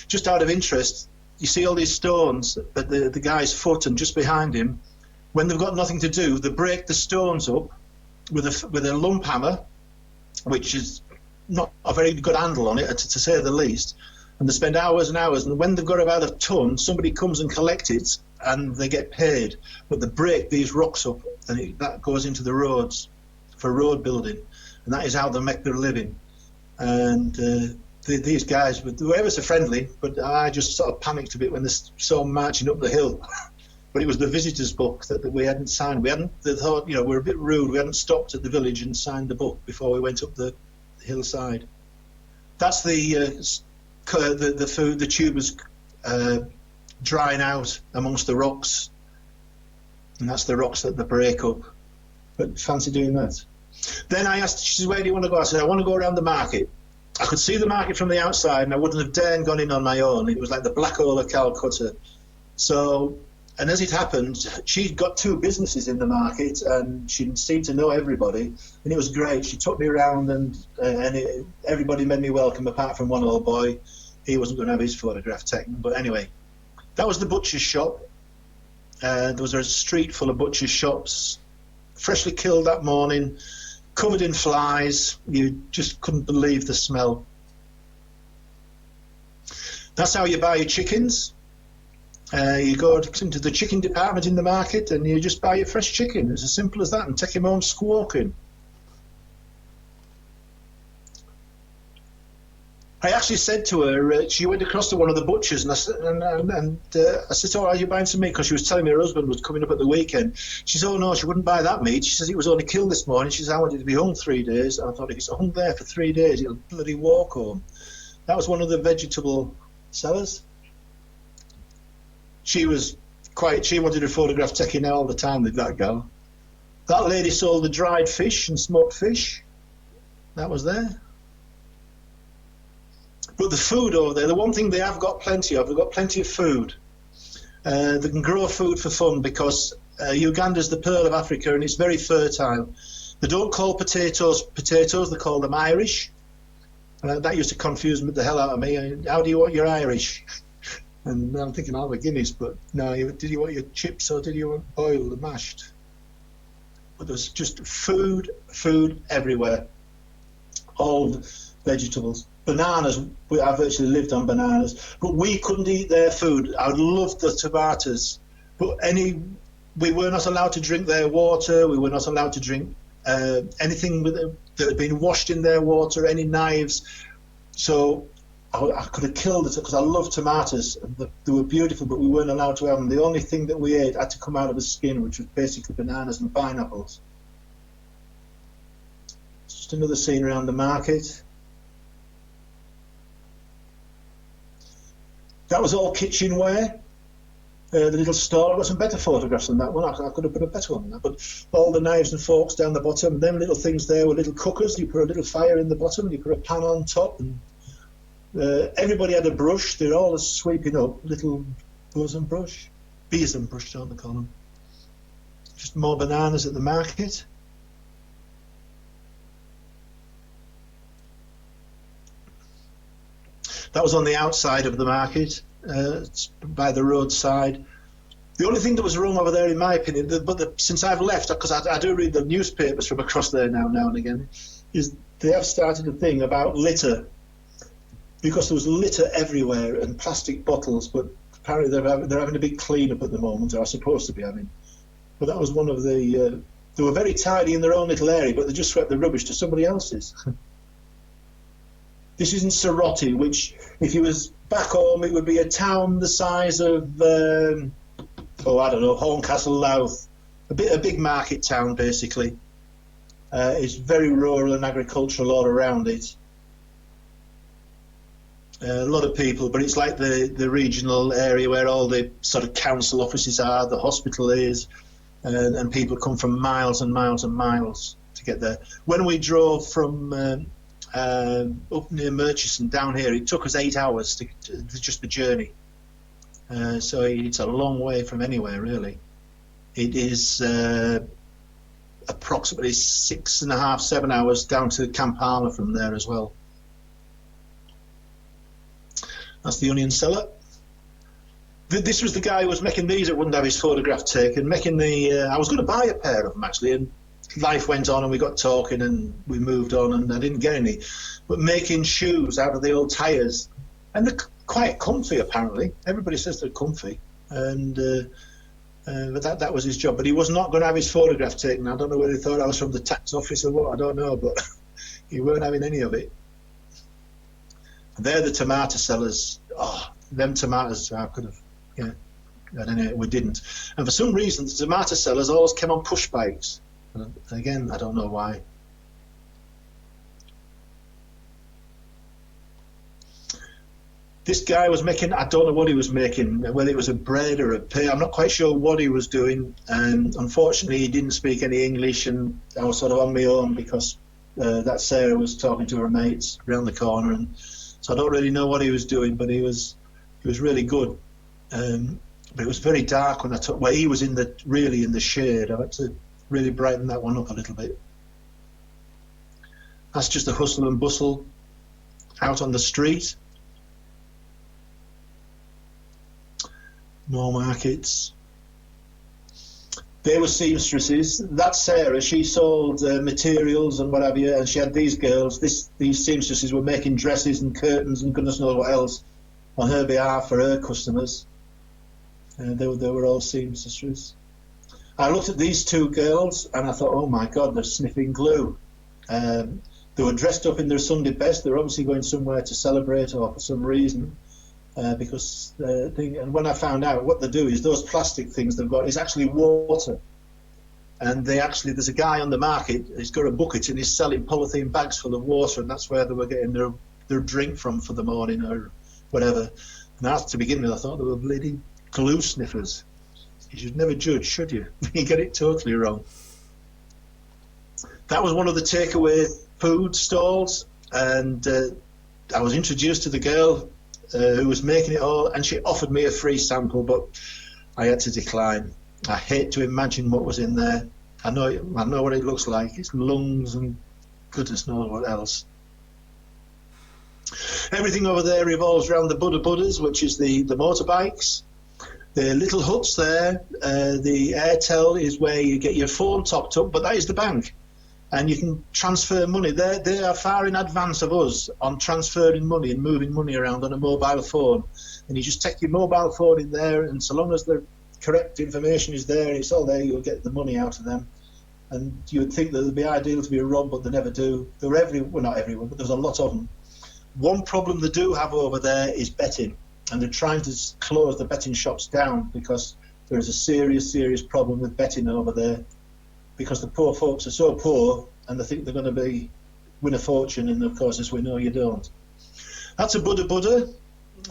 Just out of interest, you see all these stones at the guy's foot and just behind him. When they've got nothing to do, they break the stones up with a lump hammer, which is not a very good handle on it, to say the least. And they spend hours and hours, and when they've got about a ton, somebody comes and collects it, and they get paid. But they break these rocks up, and that goes into the roads for road building, and that is how they make their living. And these guys were ever so friendly, but I just sort of panicked a bit when they saw them marching up the hill. But it was the visitors' book that we hadn't signed. They thought, we're a bit rude. We hadn't stopped at the village and signed the book before we went up the hillside. That's the food. The tube was drying out amongst the rocks, and that's the rocks that they break up. But fancy doing that. Then I asked, she said, where do you want to go? I said, I want to go around the market. I could see the market from the outside, and I wouldn't have dared gone in on my own. It was like the Black Hole of Calcutta. So, and as it happened, she'd got 2 businesses in the market, and she seemed to know everybody, and it was great. She took me around, and everybody made me welcome, apart from one old boy. He wasn't going to have his photograph taken. But anyway, that was the butcher's shop. There was a street full of butcher's shops, freshly killed that morning, covered in flies. You just couldn't believe the smell. That's how you buy your chickens. You go into the chicken department in the market and you just buy your fresh chicken. It's as simple as that, and take him home squawking. I actually said to her, she went across to one of the butchers, and I said, "Oh, are you buying some meat?" Because she was telling me her husband was coming up at the weekend. She said, "Oh no, she wouldn't buy that meat." She says it was only killed this morning. She says, "I wanted to be hung 3 days." And I thought, if it's hung there for 3 days, it'll bloody walk home. That was one of the vegetable sellers. She was quiet. She wanted her photograph taken all the time with that girl. That lady sold the dried fish and smoked fish. That was there. But the food over there, the one thing they have got plenty of, they've got plenty of food. They can grow food for fun, because Uganda's the pearl of Africa, and it's very fertile. They don't call potatoes potatoes, they call them Irish. That used to confuse the hell out of me. How do you want your Irish? And I'm thinking, oh, the Guinness, but no, did you want your chips or did you want boiled or mashed? But there's just food everywhere. All vegetables. Bananas, I virtually lived on bananas. But we couldn't eat their food. I loved the tomatoes. But we were not allowed to drink their water. We were not allowed to drink anything that had been washed in their water, any knives. So I could have killed it, because I love tomatoes. They were beautiful, but we weren't allowed to have them. The only thing that we ate had to come out of the skin, which was basically bananas and pineapples. Just another scene around the market. That was all kitchenware. The little store. I've got some better photographs than that one. I could have put a better one on that. But all the knives and forks down the bottom. Them little things there were little cookers. You put a little fire in the bottom, and you put a pan on top. And everybody had a brush. They're all sweeping up. Little besom brush, don't they call them? Just more bananas at the market. That was on the outside of the market, by the roadside. The only thing that was wrong over there, in my opinion, since I've left, because I do read the newspapers from across there now and again, is they have started a thing about litter, because there was litter everywhere and plastic bottles. But apparently they're having a big clean-up at the moment, or are supposed to be having. But that was one of the. They were very tidy in their own little area, but they just swept the rubbish to somebody else's. This isn't Soroti, which, if you was back home, it would be a town the size of, I don't know, Horncastle, Louth. A big market town, basically. It's very rural and agricultural all around it. A lot of people, but it's like the regional area where all the sort of council offices are, the hospital is, and people come from miles and miles and miles to get there. When we drove from up near Murchison down here, it took us 8 hours to just the journey. So it's a long way from anywhere, really. It is approximately 6.5, 7 hours down to Kampala from there as well. That's the onion cellar. This was the guy who was making these that wouldn't have his photograph taken. I was going to buy a pair of them, actually, and life went on and we got talking and we moved on and I didn't get any. But making shoes out of the old tyres, and they're quite comfy apparently. Everybody says they're comfy, and but that was his job. But he was not going to have his photograph taken. I don't know whether he thought I was from the tax office or what, I don't know, but he weren't having any of it. They're the tomato sellers. Oh, them tomatoes, I could have, yeah. I don't know, we didn't. And for some reason, the tomato sellers always came on push bikes. And again, I don't know why. This guy was making, I don't know what he was making, whether it was a bread or a pie, I'm not quite sure what he was doing. And unfortunately, he didn't speak any English, and I was sort of on my own because that Sarah was talking to her mates around the corner, and so I don't really know what he was doing, but he was really good. But it was very dark when I took. Well, he was really in the shade. I had to really brighten that one up a little bit. That's just the hustle and bustle out on the street. More markets. They were seamstresses. That's Sarah. She sold materials and what have you, and she had these girls. These seamstresses were making dresses and curtains and goodness knows what else on her behalf for her customers. They were all seamstresses. I looked at these two girls and I thought, oh my God, they're sniffing glue. They were dressed up in their Sunday best. They were obviously going somewhere to celebrate or for some reason. And when I found out what they do is those plastic things they've got is actually water. And there's a guy on the market, he's got a bucket and he's selling polythene bags full of water, and that's where they were getting their drink from for the morning or whatever. And to begin with, I thought they were bleeding glue sniffers. You should never judge, should you? You get it totally wrong. That was one of the takeaway food stalls, and I was introduced to the girl who was making it all, and she offered me a free sample, but I had to decline. I hate to imagine what was in there. I know what it looks like. It's lungs and goodness knows what else. Everything over there revolves around the Buddha Buddhas, which is the motorbikes. The little huts there, the Airtel is where you get your phone topped up, but that is the bank. And you can transfer money. They are far in advance of us on transferring money and moving money around on a mobile phone. And you just take your mobile phone in there, and so long as the correct information is there, it's all there, you'll get the money out of them. And you would think that it would be ideal to be robbed, but they never do. They're well, not everyone, but there's a lot of them. One problem they do have over there is betting, and they're trying to close the betting shops down because there is a serious, serious problem with betting over there, because the poor folks are so poor and they think they're going to win a fortune, and of course, as we know, you don't. That's a Buddha Buddha.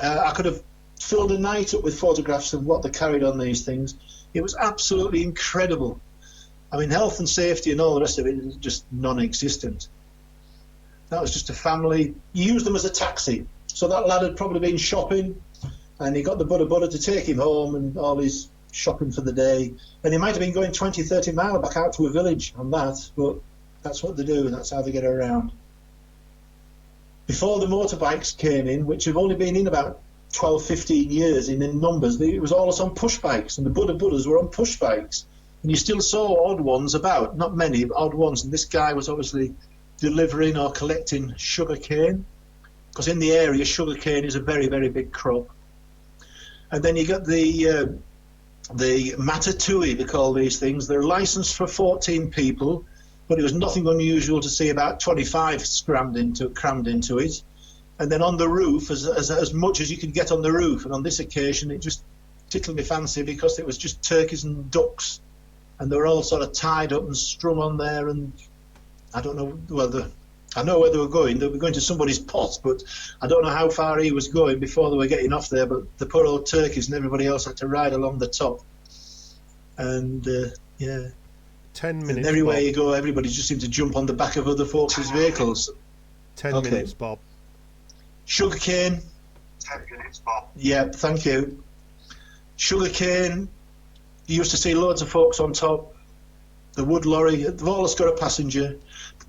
I could have filled a night up with photographs of what they carried on these things. It was absolutely incredible. I mean, health and safety and all the rest of it is just non-existent. That was just a family. You used them as a taxi. So that lad had probably been shopping, and he got the Buddha Buddha to take him home and all his shopping for the day. And he might have been going 20, 30 miles back out to a village on that, but that's what they do, and that's how they get around. Before the motorbikes came in, which have only been in about 12, 15 years in numbers, it was all on push bikes, and the Buddha Buddhas were on push bikes. And you still saw odd ones about, not many, but odd ones. And this guy was obviously delivering or collecting sugar cane, because in the area sugar cane is a very, very big crop. And then you got the Matatui, they call these things. They're licensed for 14 people, but it was nothing unusual to see about 25 crammed into it. And then on the roof, as much as you could get on the roof. And on this occasion, it just tickled me fancy because it was just turkeys and ducks, and they were all sort of tied up and strung on there. And I don't know, I know where they were going. They were going to somebody's pot, but I don't know how far he was going before they were getting off there. But the poor old turkeys and everybody else had to ride along the top. And yeah, 10 minutes. And everywhere Bob. you go, everybody just seemed to jump on the back of other folks' vehicles. 10 minutes, Bob. Sugarcane. 10 minutes, Bob. Yeah, thank you. Sugarcane. You used to see loads of folks on top. The wood lorry, they've always got a passenger.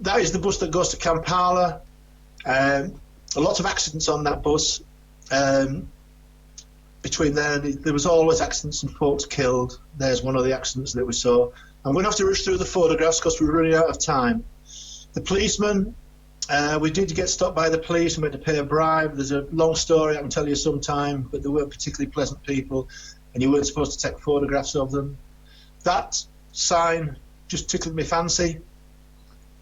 That is the bus that goes to Kampala. A lot of accidents on that bus. Between there was always accidents and folks killed. There's one of the accidents that we saw. I'm going to have to rush through the photographs because we're running out of time. The policeman, we did get stopped by the police and we had to pay a bribe. There's a long story I can tell you sometime, but they weren't particularly pleasant people, and you weren't supposed to take photographs of them. That sign just tickled me fancy.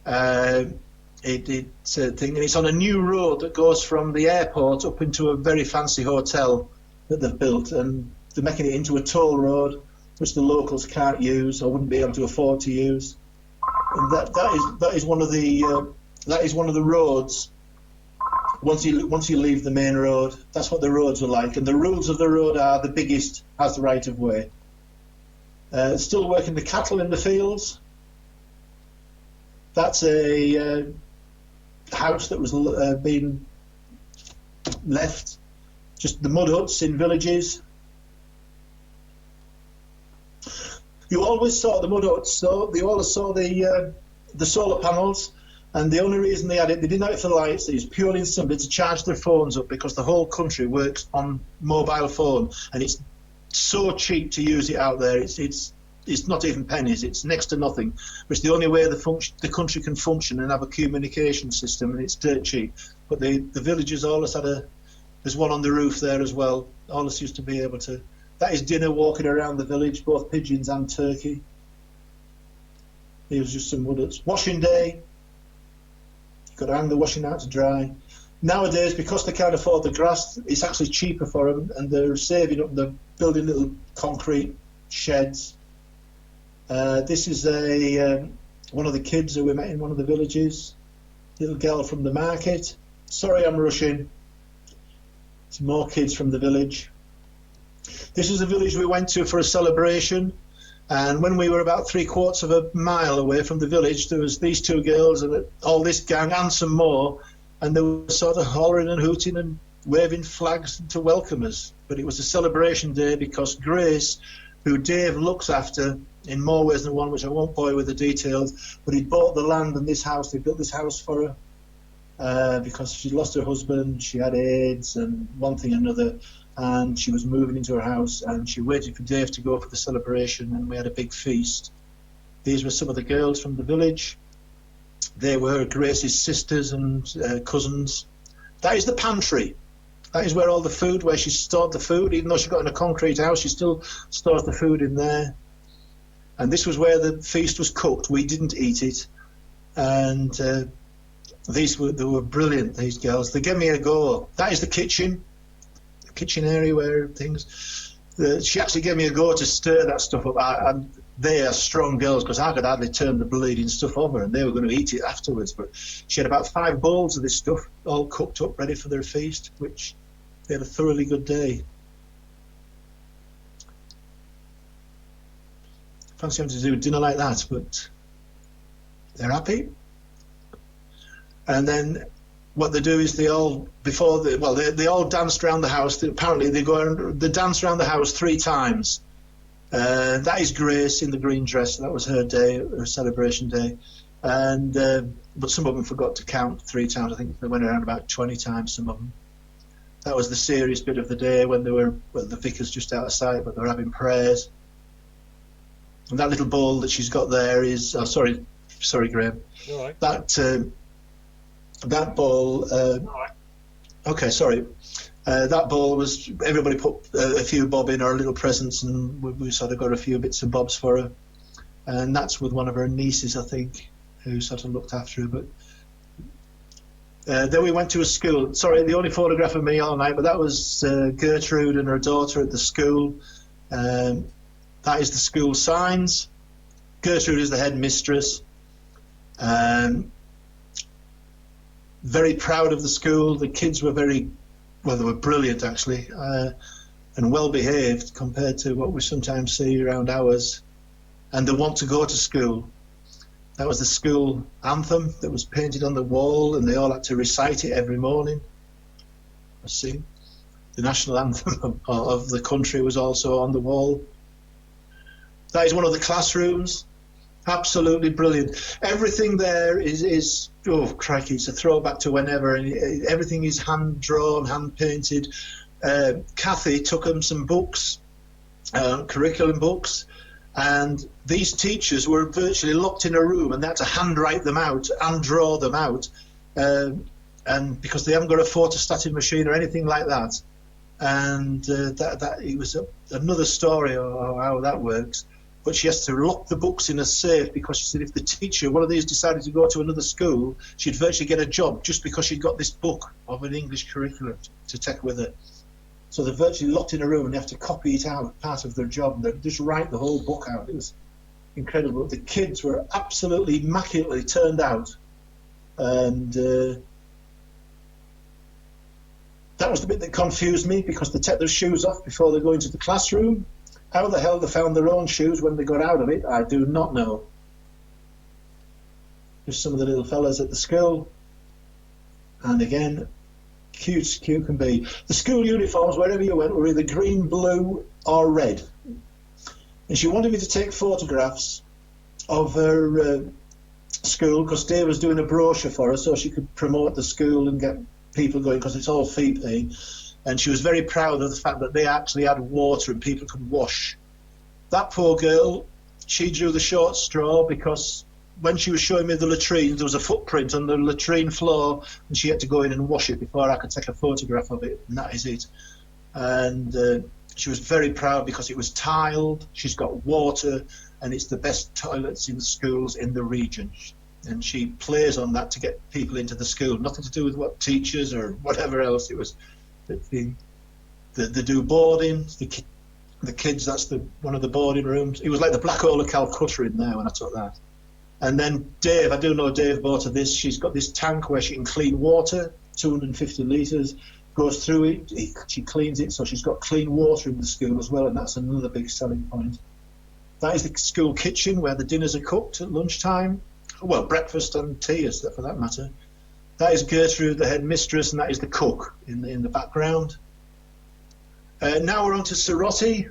It's a thing, and it's on a new road that goes from the airport up into a very fancy hotel that they've built, and they're making it into a toll road which the locals can't use or wouldn't be able to afford to use. And that is one of the roads. Once you leave the main road, that's what the roads are like. And the rules of the road are the biggest has the right of way. Still working the cattle in the fields. That's a house that was being left. Just the mud huts in villages. You always saw the mud huts, so you always saw the solar panels, and the only reason they had it, they didn't have it for the lights, it was purely and simply to charge their phones up, because the whole country works on mobile phone, and it's so cheap to use it out there. It's not even pennies, it's next to nothing. But it's the only way the country can function and have a communication system, and it's dirt cheap. But the villages always had there's one on the roof there as well. Always used to be able to. That is dinner walking around the village, both pigeons and turkey. Here's just some wood huts. Washing day. You've got to hang the washing out to dry. Nowadays, because they can't afford the grass, it's actually cheaper for them, and they're saving up, they're building little concrete sheds. This is one of the kids who we met in one of the villages. Little girl from the market. Sorry, I'm rushing. Some more kids from the village. This is a village we went to for a celebration, and when we were about 3/4 of a mile away from the village, there was these two girls and all this gang and some more, and they were sort of hollering and hooting and waving flags to welcome us. But it was a celebration day because Grace, who Dave looks after in more ways than one, which I won't bore you with the details, but he'd bought the land and this house, they built this house for her because she lost her husband, she had AIDS and one thing and another, and she was moving into her house, and she waited for Dave to go for the celebration, and we had a big feast. These were some of the girls from the village. They were Grace's sisters and cousins. That is the pantry. That is where all the food, where she stored the food. Even though she got in a concrete house, she still stores the food in there. And this was where the feast was cooked. We didn't eat it. And they were brilliant, these girls. They gave me a go. That is the kitchen area where things. She actually gave me a go to stir that stuff up. They are strong girls, because I could hardly turn the bleeding stuff over, and they were going to eat it afterwards. But she had about 5 bowls of this stuff, all cooked up, ready for their feast, which they had a thoroughly good day. Fancy having to do dinner like that, but they're happy. And then what they do is they all danced around the house. Apparently they danced around the house 3 times. That is Grace in the green dress. That was her day, her celebration day. And but some of them forgot to count 3 times. I think they went around about 20 times, some of them. That was the serious bit of the day when the vicar's just out of sight, but they're having prayers. And that little bowl that she's got there is... Oh, sorry, Graham. All right. That bowl... Okay, sorry. That bowl was... Everybody put a few bob in, or little presents, and we sort of got a few bits and bobs for her. And that's with one of her nieces, I think, who sort of looked after her. But then we went to a school. Sorry, the only photograph of me all night, but that was Gertrude and her daughter at the school. That is the school signs. Gertrude is the head mistress. Very proud of the school. The kids were they were brilliant, actually, and well behaved compared to what we sometimes see around ours. And they want to go to school. That was the school anthem that was painted on the wall, and they all had to recite it every morning. I see. The national anthem of the country was also on the wall. That is one of the classrooms. Absolutely brilliant. Everything there is oh crikey, it's a throwback to whenever, and everything is hand drawn, hand painted. Kathy took them some books, curriculum books, and these teachers were virtually locked in a room, and they had to handwrite them out and draw them out, and because they haven't got a photostatic machine or anything like that. And that it was another story of how that works. But she has to lock the books in a safe, because she said if the teacher, one of these, decided to go to another school, she'd virtually get a job just because she'd got this book of an English curriculum to take with her. So they're virtually locked in a room, and they have to copy it out, part of their job, and they just write the whole book out. It was incredible. The kids were absolutely immaculately turned out, and that was the bit that confused me, because they take their shoes off before they go into the classroom. How the hell they found their own shoes when they got out of it, I do not know. Just some of the little fellas at the school. And again, cute can be. The school uniforms, wherever you went, were either green, blue or red. And she wanted me to take photographs of her school, because Dave was doing a brochure for her so she could promote the school and get people going, because it's all fee pay. And she was very proud of the fact that they actually had water and people could wash. That poor girl, she drew the short straw, because when she was showing me the latrine, there was a footprint on the latrine floor, and she had to go in and wash it before I could take a photograph of it, and that is it. And she was very proud because it was tiled, she's got water, and it's the best toilets in the schools in the region. And she plays on that to get people into the school. Nothing to do with what teachers or whatever else. It was they do boarding. The kids, that's one of the boarding rooms. It was like the Black Hole of Calcutta in there when I took that. And then Dave, I do know Dave bought her this. She's got this tank where she can clean water, 250 litres, goes through it. She cleans it, so she's got clean water in the school as well, and that's another big selling point. That is the school kitchen where the dinners are cooked at lunchtime. Well, breakfast and tea, for that matter. That is Gertrude, the headmistress, and that is the cook in the background. Now we're on to Seroti.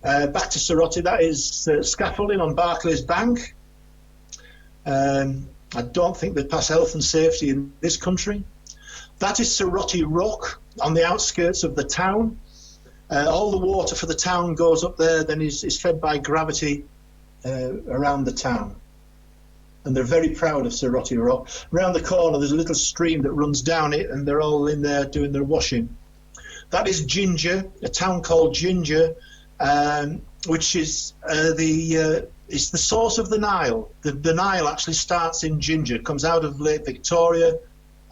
Back to Seroti, that is scaffolding on Barclays Bank. I don't think they pass health and safety in this country. That is Seroti Rock on the outskirts of the town. All the water for the town goes up there, then is fed by gravity around the town. And they're very proud of Seroti Rock. Around the corner there's a little stream that runs down it, and they're all in there doing their washing. That is Ginger, a town called Ginger, which is it's the source of the Nile. The Nile actually starts in Ginger, comes out of Lake Victoria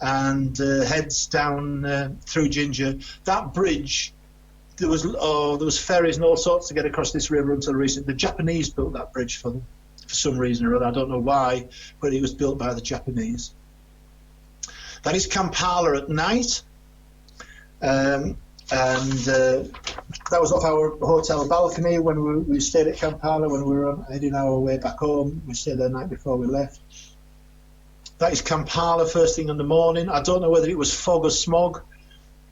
and heads down through Ginger. That bridge, there was ferries and all sorts to get across this river until recently. The Japanese built that bridge for them. For some reason or other, I don't know why, but it was built by the Japanese. That is Kampala at night, and that was off our hotel balcony when we stayed at Kampala when we were heading our way back home. We stayed there the night before we left. That is Kampala first thing in the morning. I don't know whether it was fog or smog,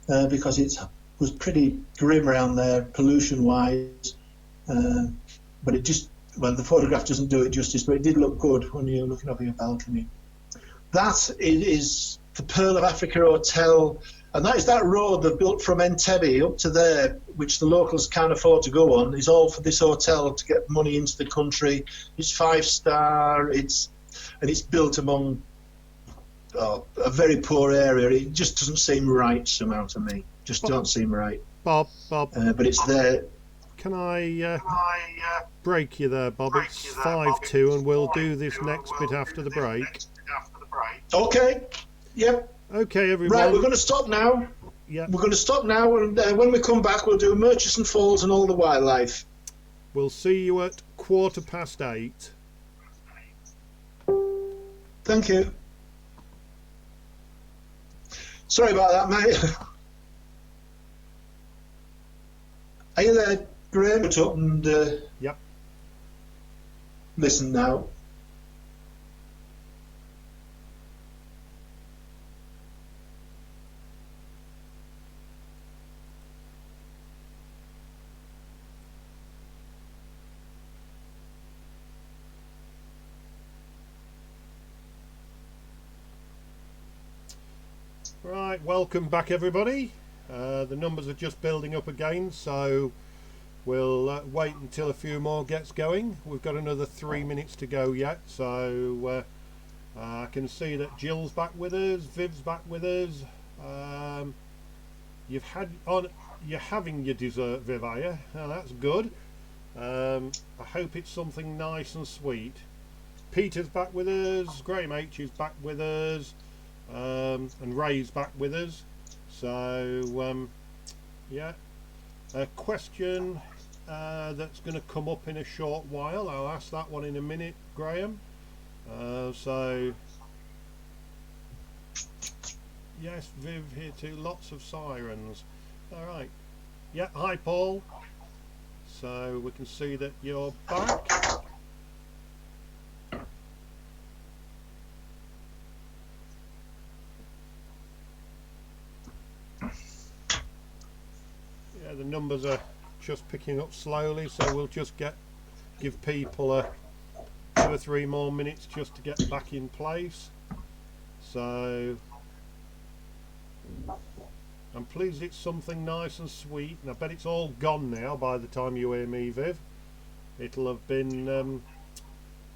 because it was pretty grim around there pollution-wise, but it just, well, the photograph doesn't do it justice, but it did look good when you're looking over your balcony. That is the Pearl of Africa Hotel, and that is that road they've built from Entebbe up to there, which the locals can't afford to go on, is all for this hotel to get money into the country. It's 5-star, it's built among a very poor area. It just doesn't seem right somehow to me. Just don't seem right. Bob. But it's there. Can I break you there, Bob? It's 5-2, and we'll do this next bit after the break. Okay. Yep. Okay, everyone. Right, we're going to stop now. Yeah. We're going to stop now, and when we come back, we'll do Murchison Falls and all the wildlife. We'll see you at 8:15. Thank you. Sorry about that, mate. Are you there, Graham? Put up and yep. Listen now. Right, welcome back, everybody. The numbers are just building up again, so we'll wait until a few more gets going. We've got another 3 minutes to go yet, so I can see that Jill's back with us, Viv's back with us. You're having your dessert, Viv, are you? Oh, that's good. I hope it's something nice and sweet. Peter's back with us, Graham H is back with us, and Ray's back with us. So yeah, a question that's going to come up in a short while. I'll ask that one in a minute, Graham. So yes, Viv here too. Lots of sirens. All right. Yeah. Hi, Paul. So we can see that you're back. the numbers are just picking up slowly, so we'll just give people a 2 or 3 more minutes just to get back in place. So I'm pleased it's something nice and sweet, and I bet it's all gone now by the time you hear me, Viv. It'll have been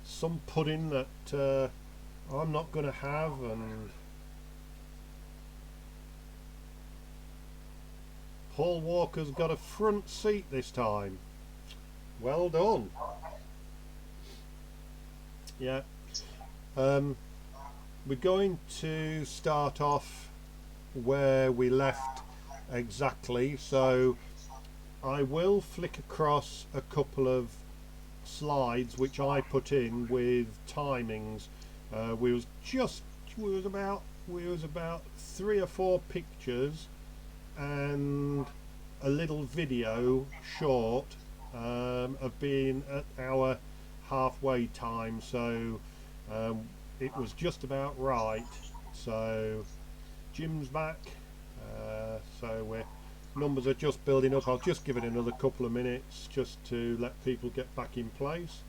some pudding that I'm not going to have, and Paul Walker's got a front seat this time. Well done. Yeah. We're going to start off where we left exactly, so I will flick across a couple of slides which I put in with timings. We was about 3 or 4 pictures and a little video short of being at our halfway time, so it was just about right. So Jim's back, so numbers are just building up. I'll just give it another couple of minutes just to let people get back in place.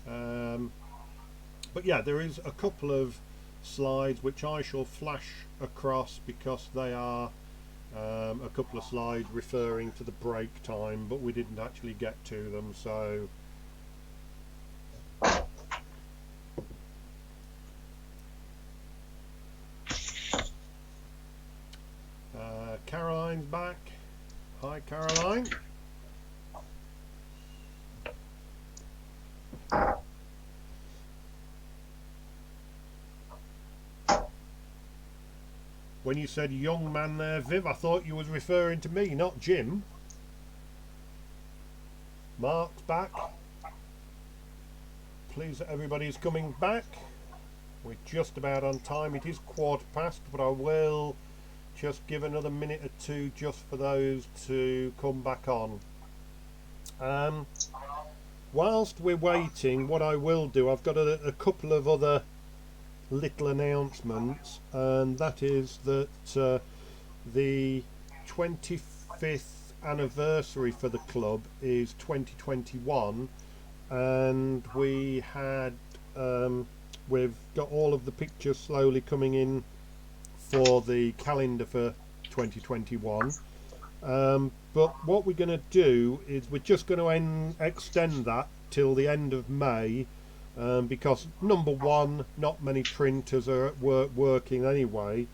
But yeah, there is a couple of slides which I shall flash across because they are a couple of slides referring to the break time, but we didn't actually get to them, so Caroline's back. Hi Caroline. When you said young man there, Viv, I thought you was referring to me, not Jim. Mark's back. Pleased that everybody's coming back. We're just about on time. It is 1/4 but I will just give another minute or two just for those to come back on. Whilst we're waiting, what I will do, I've got a couple of other little announcements, and that is that the 25th anniversary for the club is 2021, and we've got all of the pictures slowly coming in for the calendar for 2021. But what we're going to do is we're just going to extend that till the end of May, because number one, not many printers are at work working anyway,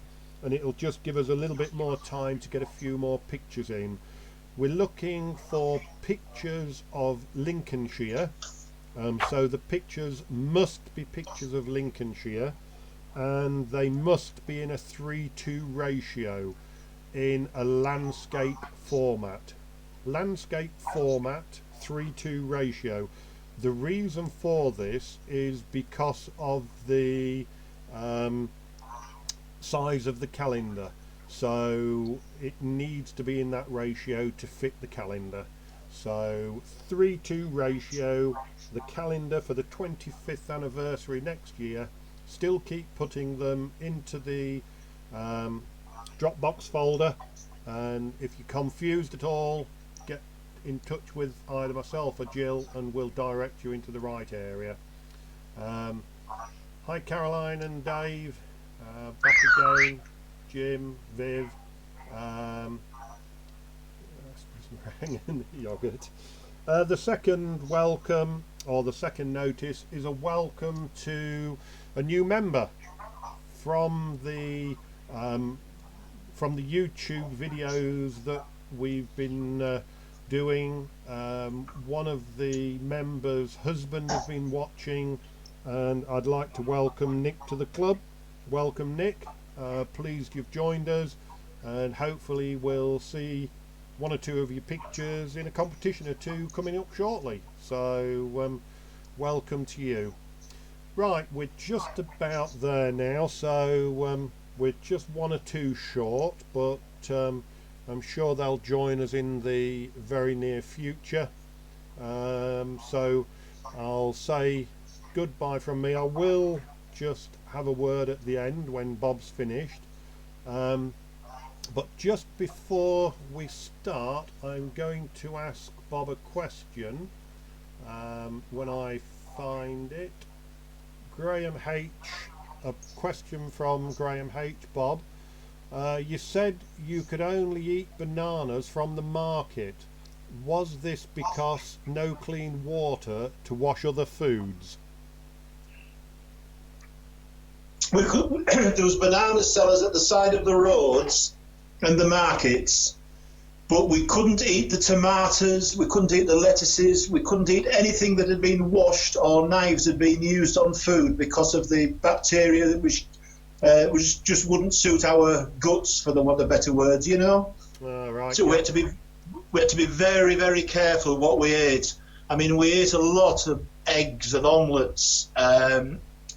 and it'll just give us a little bit more time to get a few more pictures in. We're looking for pictures of Lincolnshire, so the pictures must be pictures of Lincolnshire, and they must be in a 3:2 ratio in a landscape format. Landscape format, 3:2 ratio. The reason for this is because of the size of the calendar, so it needs to be in that ratio to fit the calendar. So 3:2 ratio, the calendar for the 25th anniversary next year. Still keep putting them into the Dropbox folder, and if you're confused at all, get in touch with either myself or Jill and we'll direct you into the right area. Hi Caroline and Dave, back again, Jim, Viv, yogurt. The second welcome, or the second notice, is a welcome to a new member from the YouTube videos that we've been doing. One of the members' husband has been watching, and I'd like to welcome Nick to the club. Welcome Nick, pleased you've joined us, and hopefully we'll see 1 or 2 of your pictures in a competition or 2 coming up shortly, so welcome to you. Right, we're just about there now, so we're just 1 or 2 short, but I'm sure they'll join us in the very near future. So I'll say goodbye from me. I will just have a word at the end when Bob's finished. But just before we start, I'm going to ask Bob a question. When I find it, Graham H. A question from Graham H. Bob. You said you could only eat bananas from the market. Was this because no clean water to wash other foods? There was banana sellers at the side of the roads and the markets, but we couldn't eat the tomatoes, we couldn't eat the lettuces, we couldn't eat anything that had been washed or knives had been used on food because of the bacteria that which just wouldn't suit our guts, for the want of better words, you know. Right, so we had to be very, very careful what we ate. I mean, we ate a lot of eggs and omelettes.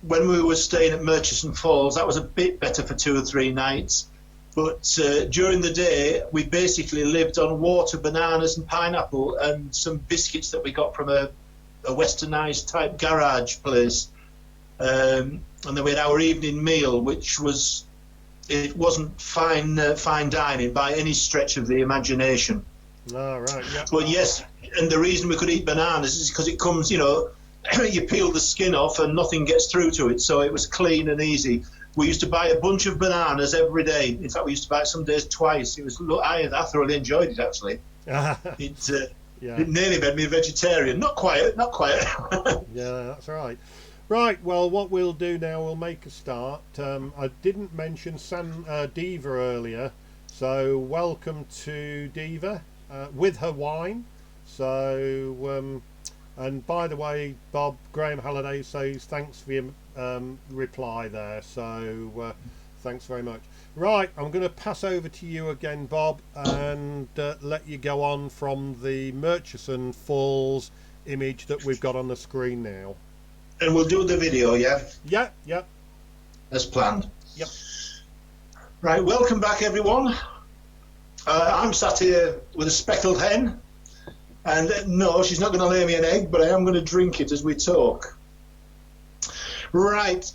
When we were staying at Murchison Falls, that was a bit better for 2 or 3 nights. But during the day, we basically lived on water, bananas and pineapple and some biscuits that we got from a westernised type garage place. And then we had our evening meal, which wasn't fine dining by any stretch of the imagination. Right, yeah. But yes, and the reason we could eat bananas is because it comes, you know, you peel the skin off and nothing gets through to it, so it was clean and easy. We used to buy a bunch of bananas every day. In fact, we used to buy it some days twice. I thoroughly enjoyed it, actually. It nearly made me a vegetarian. Not quite. Yeah, that's right. Right, well, what we'll do now, we'll make a start. I didn't mention Diva earlier, so welcome to Diva with her wine. So, and by the way, Bob, Graham Halliday says thanks for your reply there, so thanks very much. Right, I'm going to pass over to you again, Bob, and let you go on from the Murchison Falls image that we've got on the screen now. And we'll do the video, yeah? Yeah. As planned. Yep. Right, welcome back, everyone. I'm sat here with a speckled hen. And no, she's not going to lay me an egg, but I am going to drink it as we talk. Right.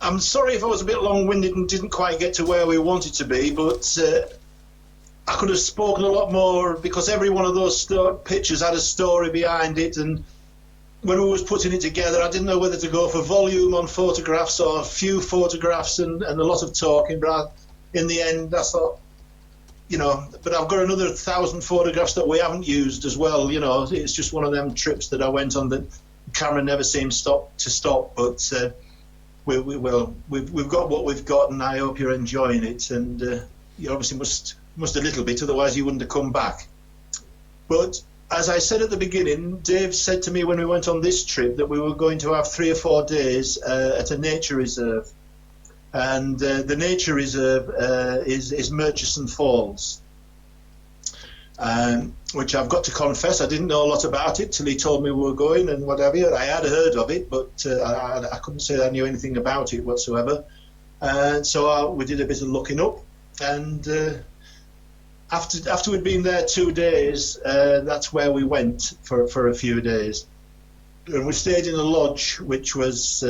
I'm sorry if I was a bit long-winded and didn't quite get to where we wanted to be, but I could have spoken a lot more because every one of those pictures had a story behind it. And when we was putting it together, I didn't know whether to go for volume on photographs or a few photographs and a lot of talking. But in the end, I thought, you know, but I've got another 1,000 photographs that we haven't used as well. You know, it's just one of them trips that I went on that the camera never seemed to stop. But we've got what we've got, and I hope you're enjoying it. And you obviously must a little bit, otherwise you wouldn't have come back. But as I said at the beginning, Dave said to me when we went on this trip that we were going to have 3 or 4 days at a nature reserve. And the nature reserve is Murchison Falls, which I've got to confess I didn't know a lot about it till he told me we were going and whatever. I had heard of it, but I couldn't say I knew anything about it whatsoever. And so we did a bit of looking up, and after we'd been there 2 days, that's where we went for a few days. And we stayed in a lodge which was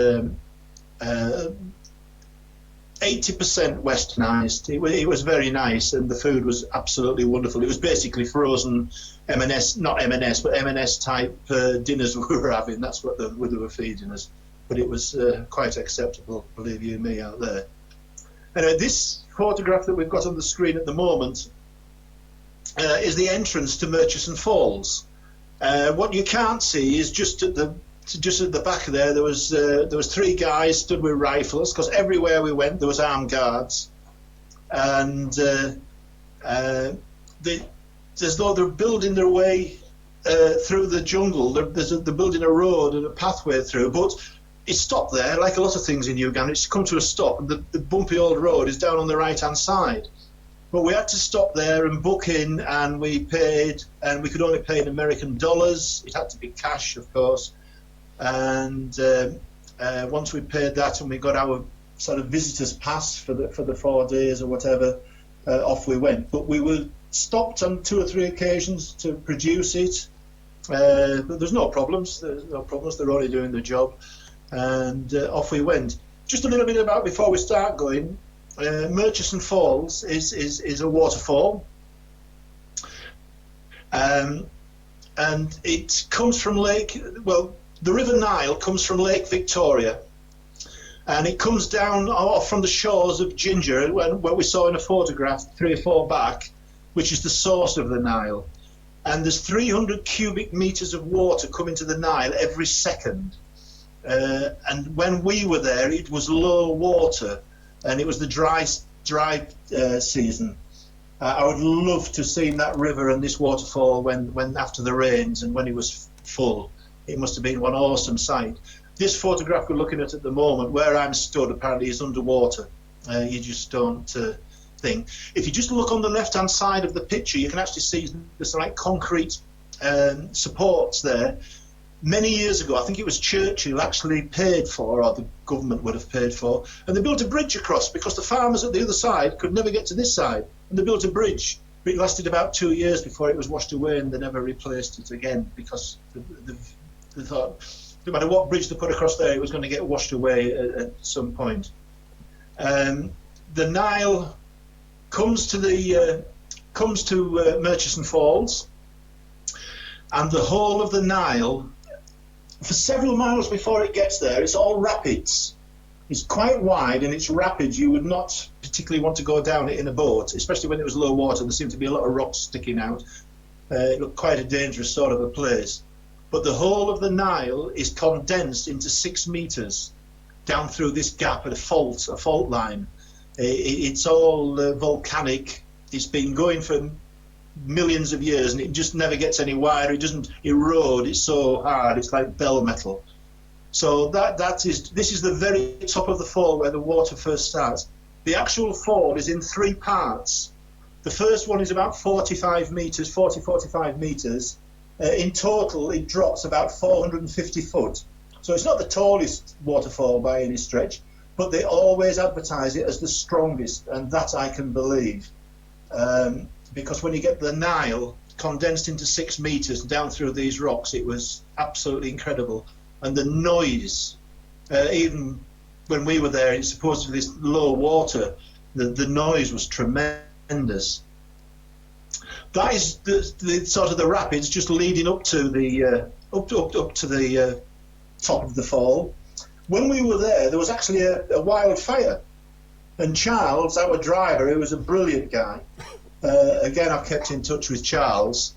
80% westernized. It was very nice, and the food was absolutely wonderful. It was basically frozen M&S, not M&S, but M&S type dinners we were having. That's what they were feeding us. But it was quite acceptable, believe you me, out there. Anyway, this photograph that we've got on the screen at the moment is the entrance to Murchison Falls. What you can't see is just at the back there was 3 guys stood with rifles, because everywhere we went there was armed guards, and as though they're building their way through the jungle. They're building a road and a pathway through, but it stopped there. Like a lot of things in Uganda, it's come to a stop, and the bumpy old road is down on the right hand side. But we had to stop there and book in, and we paid, and we could only pay in American dollars. It had to be cash, of course. And once we paid that and we got our sort of visitor's pass for the 4 days or whatever, off we went. But we were stopped on 2 or 3 occasions to produce it. But there's no problems. They're only doing the job. And off we went. Just a little bit about before we start going. Murchison Falls is a waterfall, and it comes from the River Nile comes from Lake Victoria, and it comes down off from the shores of Ginger, what we saw in a photograph 3 or 4 back, which is the source of the Nile. And there's 300 cubic meters of water coming to the Nile every second. And when we were there, it was low water, and it was the dry season. I would love to see that river and this waterfall when after the rains and when it was full. It must have been one awesome sight. This photograph we're looking at the moment, where I'm stood, apparently is underwater. You just don't think. If you just look on the left-hand side of the picture, you can actually see there's like concrete supports there. Many years ago, I think it was Churchill actually paid for, or the government would have paid for, and they built a bridge across because the farmers at the other side could never get to this side, and they built a bridge. But it lasted about 2 years before it was washed away, and they never replaced it again because they thought no matter what bridge they put across there, it was going to get washed away at some point. The Nile comes to Murchison Falls, and the whole of the Nile, for several miles before it gets there, it's all rapids. It's quite wide and it's rapid. You would not particularly want to go down it in a boat, especially when it was low water. There seemed to be a lot of rocks sticking out. It looked quite a dangerous sort of a place. But the whole of the Nile is condensed into 6 meters down through this gap at a fault line. It's all volcanic. It's been going for millions of years, and it just never gets any wider. It doesn't erode. It's so hard. It's like bell metal. So this is the very top of the fall where the water first starts. The actual fall is in 3 parts. The first one is about 45 meters. In total, it drops about 450 foot. So it's not the tallest waterfall by any stretch, but they always advertise it as the strongest, and that I can believe. Because when you get the Nile condensed into 6 meters down through these rocks, it was absolutely incredible. And the noise, even when we were there, it's supposed to be this low water, the noise was tremendous. That is the sort of the rapids just leading up to the up to the top of the fall. When we were there was actually a wildfire, and Charles, our driver, who was a brilliant guy, again I've kept in touch with Charles,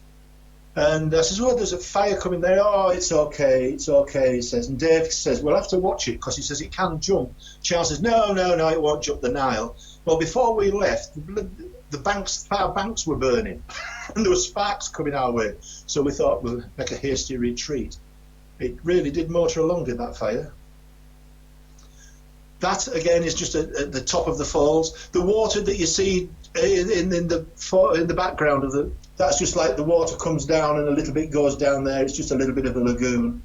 and I says, "Oh, there's a fire coming there." "Oh, it's okay," he says. And Dave says, "We'll have to watch it because he says it can jump." Charles says, No, it won't jump the Nile." Well, before we left, our banks were burning and there were sparks coming our way, so we thought we'll make a hasty retreat. It really did motor along in that fire. That again is just at the top of the falls. The water that you see in the background of that's just like the water comes down and a little bit goes down there. It's just a little bit of a lagoon,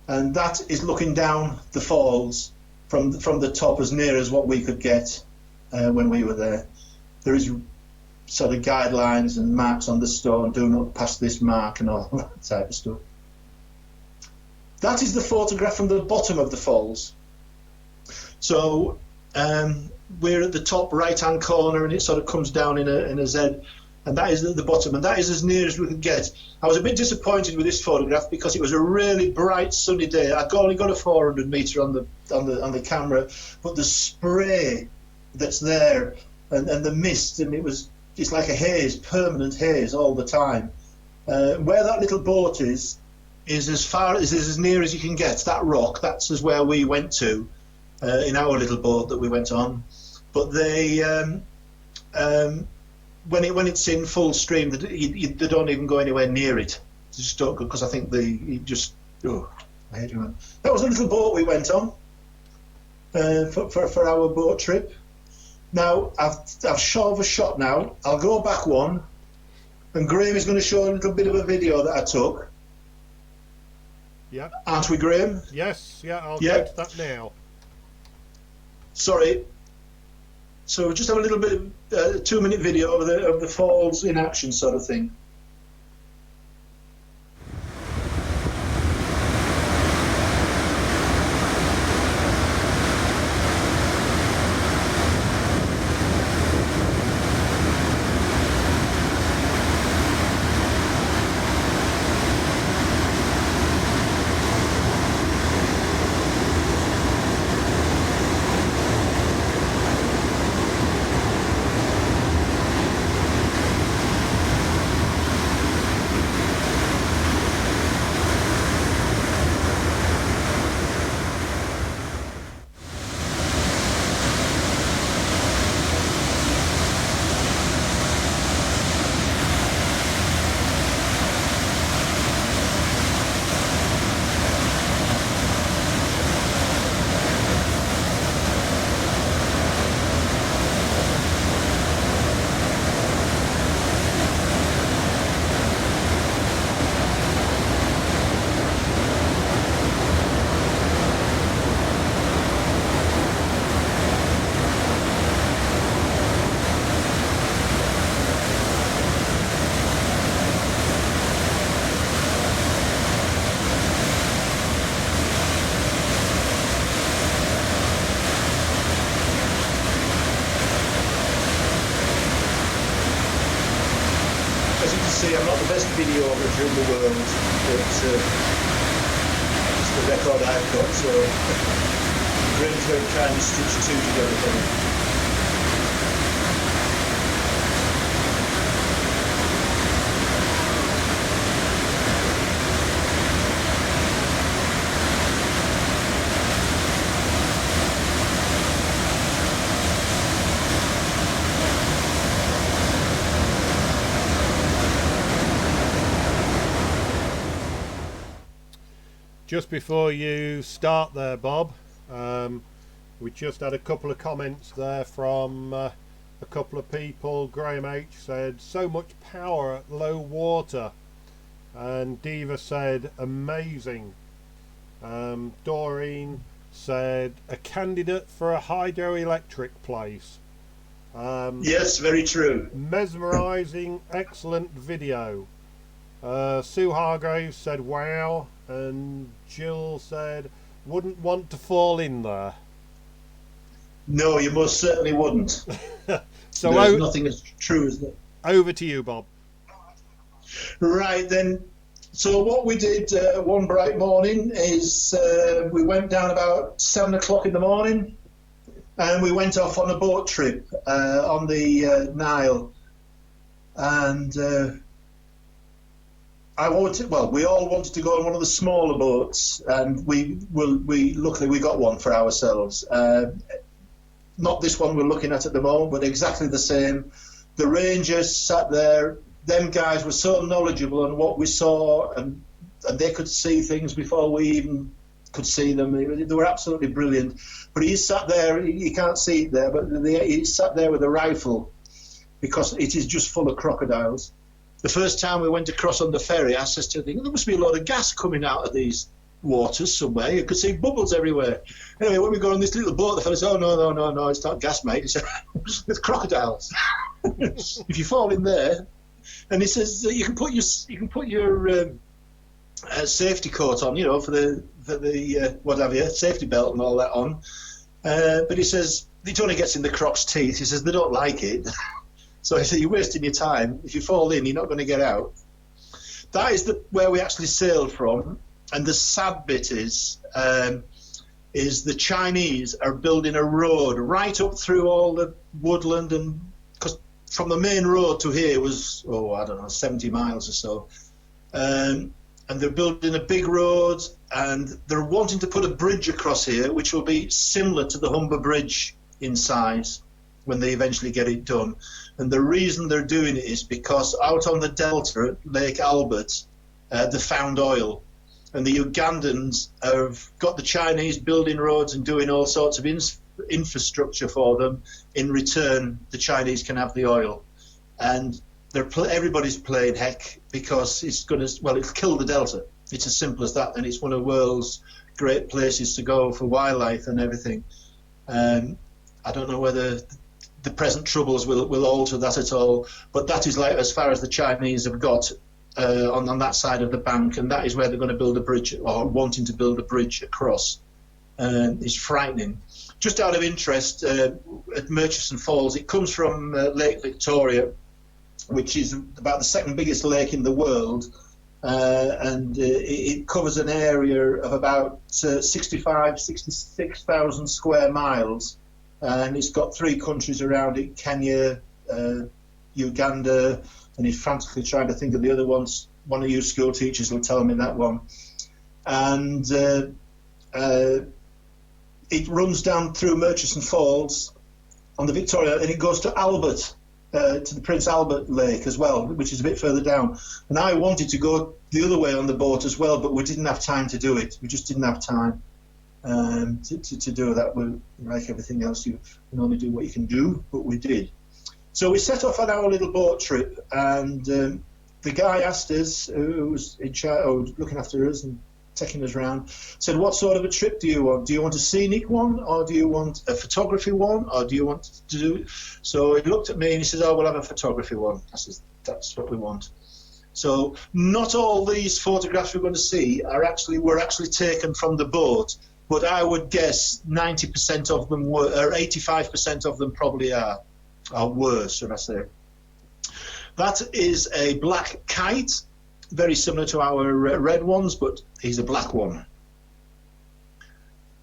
and that is looking down the falls from the top as near as what we could get when we were there. There is sort of guidelines and marks on the stone, do not pass this mark and all that type of stuff. That is the photograph from the bottom of the falls. So we're at the top right-hand corner, and it sort of comes down in a Z, and that is at the bottom, and that is as near as we could get. I was a bit disappointed with this photograph because it was a really bright sunny day. I only got a 400 meter on the camera, but the spray that's there and the mist, and it's like a haze, permanent haze all the time. Where that little boat is as near as you can get. That rock, that's as where we went to in our little boat that we went on. But they when it's in full stream, they don't even go anywhere near it. They just don't go, because I think I hate it. That was a little boat we went on for our boat trip. Now I've shot a shot now. I'll go back one, and Graham is going to show a little bit of a video that I took. Yeah. Aren't we, Graham? Yes. Yeah. I'll go to that now. Sorry. So just have a little bit of a 2-minute video of the falls in action, sort of thing. see, I'm not the best videographer in the world, but it's the record I've got, so Graham's very kindly stitched two together for me. Just before you start there, Bob, we just had a couple of comments there from a couple of people. Graham H said, so much power at low water. And Diva said, amazing. Doreen said, a candidate for a hydroelectric place. Yes, very true. Mesmerising, excellent video. Sue Hargraves said, wow. And Jill said, wouldn't want to fall in there. No, you most certainly wouldn't. So there's nothing as true as that. Over to you, Bob. Right then. So what we did one bright morning is we went down about 7 o'clock in the morning, and we went off on a boat trip on the Nile, and we all wanted to go on one of the smaller boats, and we luckily we got one for ourselves. Not this one we're looking at the moment, but exactly the same. The rangers sat there. Them guys were so knowledgeable on what we saw, and they could see things before we even could see them. They were absolutely brilliant. But he sat there. You can't see it there, but he sat there with a rifle because it is just full of crocodiles. The first time we went across on the ferry, I says to the thing, there must be a lot of gas coming out of these waters somewhere. You could see bubbles everywhere. Anyway, when we got on this little boat, the fellow said, oh, no, it's not gas, mate. He said, it's crocodiles. If you fall in there. And he says, you can put your safety coat on, for the what have you, safety belt and all that on. But he says, it only gets in the croc's teeth. He says, they don't like it. So he said, you're wasting your time. If you fall in, you're not going to get out. That is where we actually sailed from. And the sad bit is the Chinese are building a road right up through all the woodland, and because from the main road to here was, 70 miles or so. And they're building a big road, and they're wanting to put a bridge across here, which will be similar to the Humber Bridge in size when they eventually get it done. And the reason they're doing it is because out on the delta at Lake Albert, they found oil. And the Ugandans have got the Chinese building roads and doing all sorts of infrastructure for them. In return, the Chinese can have the oil. And everybody's playing heck because it'll kill the delta. It's as simple as that. And it's one of the world's great places to go for wildlife and everything. I don't know whether the present troubles will alter that at all, but that is like as far as the Chinese have got on that side of the bank, and that is where they're going to build a bridge, or wanting to build a bridge across. It's frightening. Just out of interest, at Murchison Falls, it comes from Lake Victoria, which is about the second biggest lake in the world, and it covers an area of about 66,000 square miles. And it's got 3 countries around it: Kenya, Uganda, and he's frantically trying to think of the other ones. One of you school teachers will tell me that one. And it runs down through Murchison Falls on the Victoria, and it goes to Albert, to the Prince Albert Lake as well, which is a bit further down. And I wanted to go the other way on the boat as well, but we didn't have time to do it. We just didn't have time. To do that. We, like everything else, you can only do what you can do, but we did. So we set off on our little boat trip, and the guy asked us, who was in charge, looking after us and taking us around, said, what sort of a trip do you want? Do you want a scenic one, or do you want a photography one, or do you want to do... So he looked at me and he says, oh, we'll have a photography one. I says, that's what we want. So not all these photographs we're going to see were actually taken from the boat, but I would guess 90% of them were, or 85% of them probably were, should I say. That is a black kite, very similar to our red ones, but he's a black one.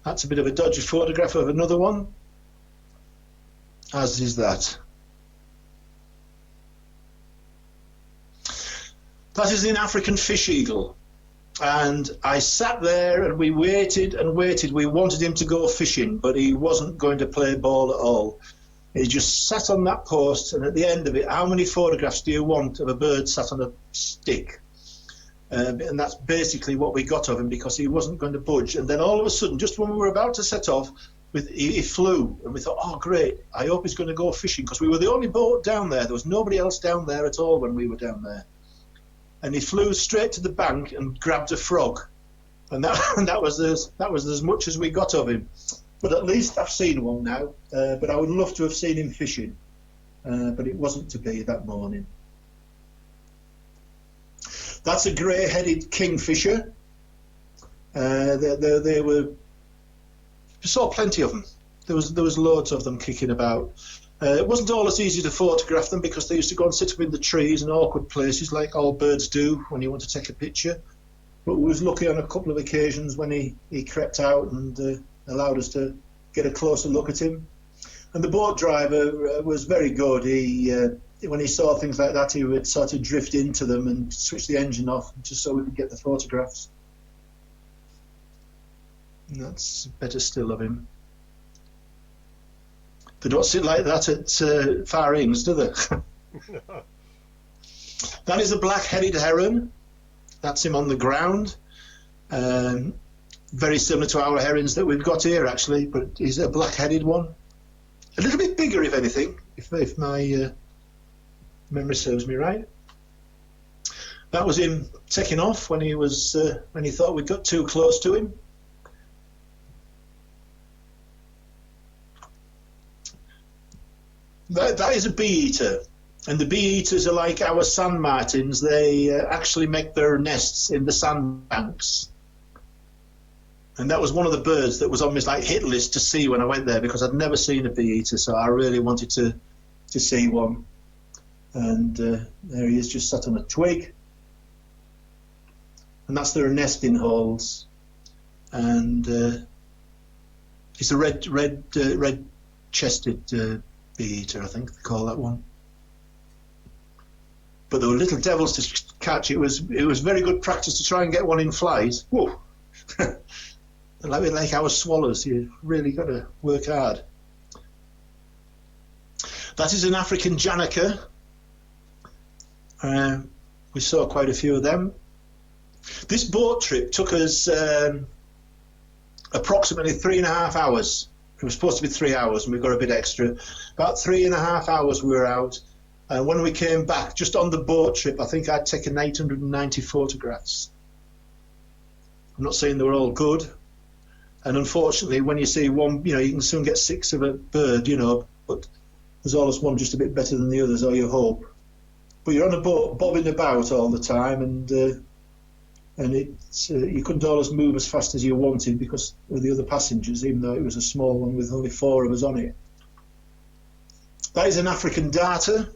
That's a bit of a dodgy photograph of another one, as is that. That is an African fish eagle. And I sat there and we waited and waited. We wanted him to go fishing, but he wasn't going to play ball at all. He just sat on that post, and at the end of it, how many photographs do you want of a bird sat on a stick? And that's basically what we got of him, because he wasn't going to budge. And then all of a sudden, just when we were about to set off, he flew, and we thought, oh great, I hope he's going to go fishing, because we were the only boat down there. There was nobody else down there at all when we were down there. And he flew straight to the bank and grabbed a frog, and that was as much as we got of him. But at least I've seen one now. But I would love to have seen him fishing, but it wasn't to be that morning. That's a grey-headed kingfisher. They were. We saw plenty of them. There was loads of them kicking about. It wasn't always easy to photograph them, because they used to go and sit up in the trees in awkward places, like all birds do when you want to take a picture. But we was lucky on a couple of occasions when he crept out and allowed us to get a closer look at him. And the boat driver was very good. He when he saw things like that, he would sort of drift into them and switch the engine off, just so we could get the photographs. And that's better still of him. They don't sit like that at Far Ings, do they? That is a black-headed heron. That's him on the ground. Very similar to our herons that we've got here, actually, but he's a black-headed one. A little bit bigger, if anything, if my memory serves me right. That was him taking off when he thought we'd got too close to him. That is a bee-eater, and the bee-eaters are like our sand martins. They actually make their nests in the sandbanks. And that was one of the birds that was on my hit list to see when I went there, because I'd never seen a bee-eater, so I really wanted to see one. And there he is, just sat on a twig. And that's their nesting holes. And it's a red-chested bee-eater, I think they call that one. But there were little devils to catch. It was very good practice to try and get one in flight. Whoa! like our swallows, you really got to work hard. That is an African Janaka. We saw quite a few of them. This boat trip took us approximately 3.5 hours. It was supposed to be 3 hours, and we got a bit extra. About 3.5 hours we were out. And when we came back, just on the boat trip, I think I'd taken 890 photographs. I'm not saying they were all good. And unfortunately, when you see one, you can soon get 6 of a bird, but there's always one just a bit better than the others, or you hope. But you're on a boat bobbing about all the time, and you couldn't always move as fast as you wanted because of the other passengers, even though it was a small one with only 4 of us on it. That is an African darter.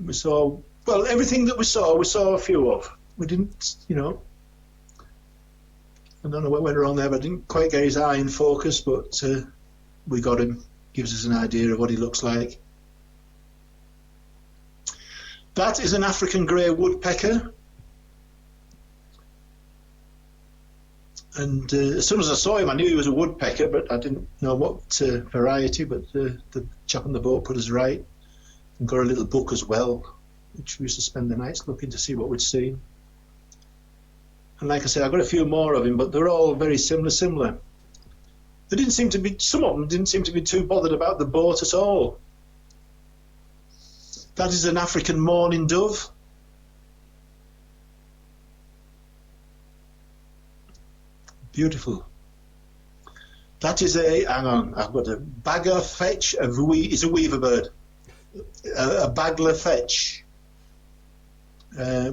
We saw, well, everything that we saw a few of. We didn't, I don't know what went wrong there, but I didn't quite get his eye in focus, but we got him. Gives us an idea of what he looks like. That is an African grey woodpecker. And as soon as I saw him, I knew he was a woodpecker, but I didn't know what variety, but the chap on the boat put us right. And got a little book as well, which we used to spend the nights looking to see what we'd seen. And like I said, I got a few more of him, but they're all very similar. They didn't seem to be, some of them didn't seem to be too bothered about the boat at all. That is an African mourning dove. Beautiful. That is hang on, I've got a bagger fetch, is a weaver bird. A bagler fetch.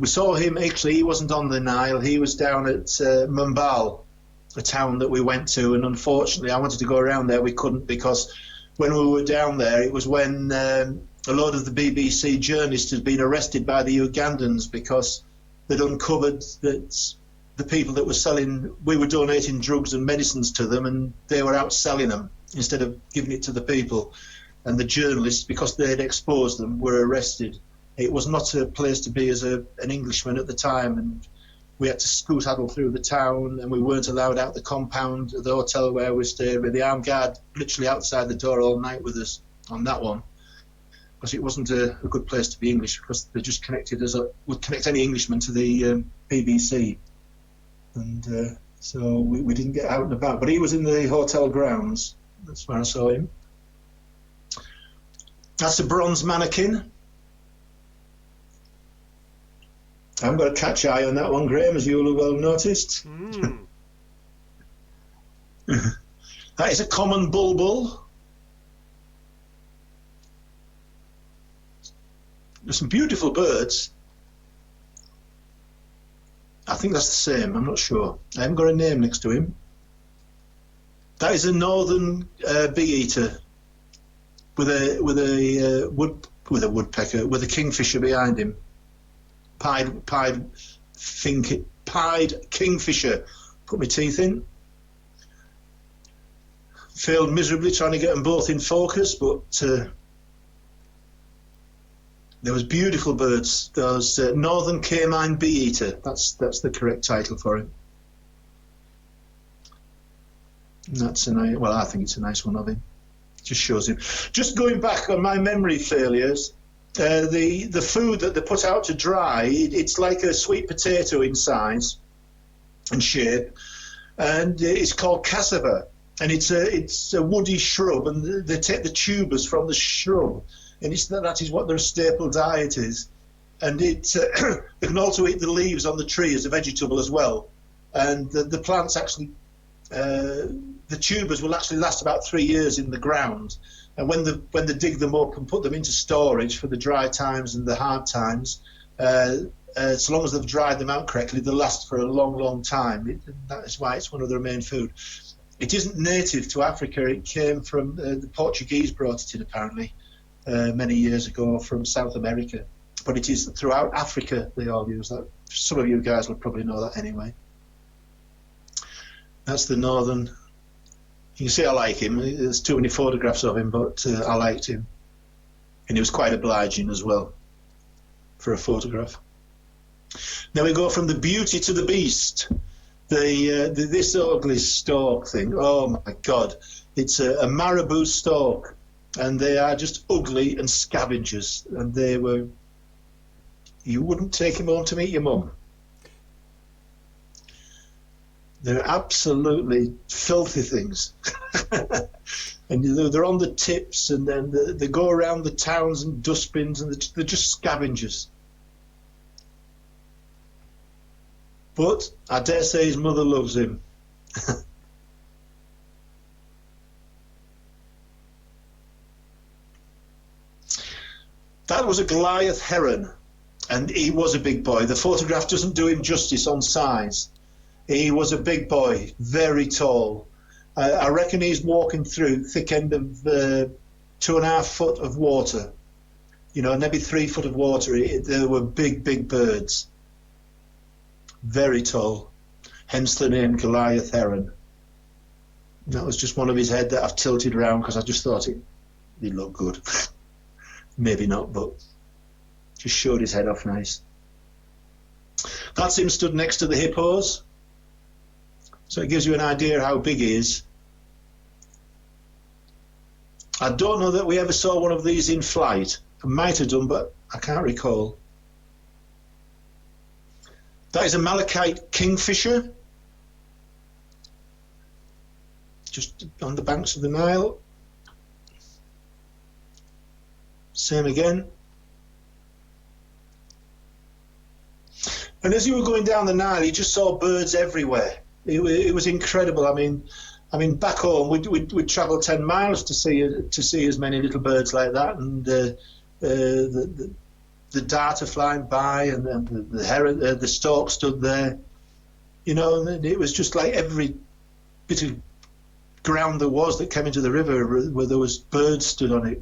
We saw him, actually, he wasn't on the Nile, he was down at Mumbai, a town that we went to, and unfortunately I wanted to go around there, we couldn't, because when we were down there, it was when a lot of the BBC journalists had been arrested by the Ugandans because they'd uncovered that the people that were selling, we were donating drugs and medicines to them, and they were out selling them instead of giving it to the people. And the journalists, because they had exposed them, were arrested. It was not a place to be as an Englishman at the time, and we had to scoot-addle through the town, and we weren't allowed out the compound of the hotel where we stayed, with the armed guard literally outside the door all night with us on that one, because it wasn't a good place to be English, because they just would connect any Englishman to the BBC. And so we didn't get out and about. But he was in the hotel grounds. That's where I saw him. That's a bronze mannequin. I haven't got a catch eye on that one, Graham, as you'll have well noticed. That is a common bulbul. There's some beautiful birds. I think that's the same. I'm not sure. I haven't got a name next to him. That is a northern bee eater with a woodpecker with a kingfisher behind him. Pied Kingfisher. Put my teeth in. Failed miserably trying to get them both in focus, but there was beautiful birds. Those northern carmine bee eater. That's the correct title for him. And that's a nice. Well, I think it's a nice one of him. Just shows him. Just going back on my memory failures. The food that they put out to dry, it's like a sweet potato in size and shape, and it's called cassava, and it's a woody shrub, and they take the tubers from the shrub, and that is what their staple diet is. And they can also eat the leaves on the tree as a vegetable as well. And the plants actually, the tubers will actually last about 3 years in the ground. And when they dig them up and put them into storage for the dry times and the hard times, so long as they've dried them out correctly, they'll last for a long, long time. That is why it's one of their main food. It isn't native to Africa. It came from the Portuguese brought it in apparently many years ago from South America. But it is throughout Africa they all use that. Some of you guys will probably know that anyway. That's the northern. You can see I like him. There's too many photographs of him, but I liked him. And he was quite obliging as well for a photograph. Now we go from the beauty to the beast. This ugly stork thing. Oh my God. It's a marabou stork. And they are just ugly and scavengers. And they were... You wouldn't take him home to meet your mum. They're absolutely filthy things. And they're on the tips, and then they go around the towns and dustbins, and they're just scavengers. But I dare say his mother loves him. That was a Goliath heron, and he was a big boy. The photograph doesn't do him justice on size. He was a big boy, very tall. I reckon he's walking through thick end of 2.5 foot of water. You know, maybe 3 foot of water. There were big, big birds. Very tall. Hence the name Goliath heron. That was just one of his head that I've tilted around because I just thought he'd look good. Maybe not, but just showed his head off nice. That's him stood next to the hippos. So it gives you an idea how big he is. I don't know that we ever saw one of these in flight. I might have done, but I can't recall. That is a Malachite Kingfisher. Just on the banks of the Nile. Same again. And as you were going down the Nile, you just saw birds everywhere. It was incredible. I mean, back home we'd travel 10 miles to see as many little birds like that, and the darter flying by, and the heron, the stork stood there. You know, and it was just like every bit of ground there was that came into the river where there was birds stood on it.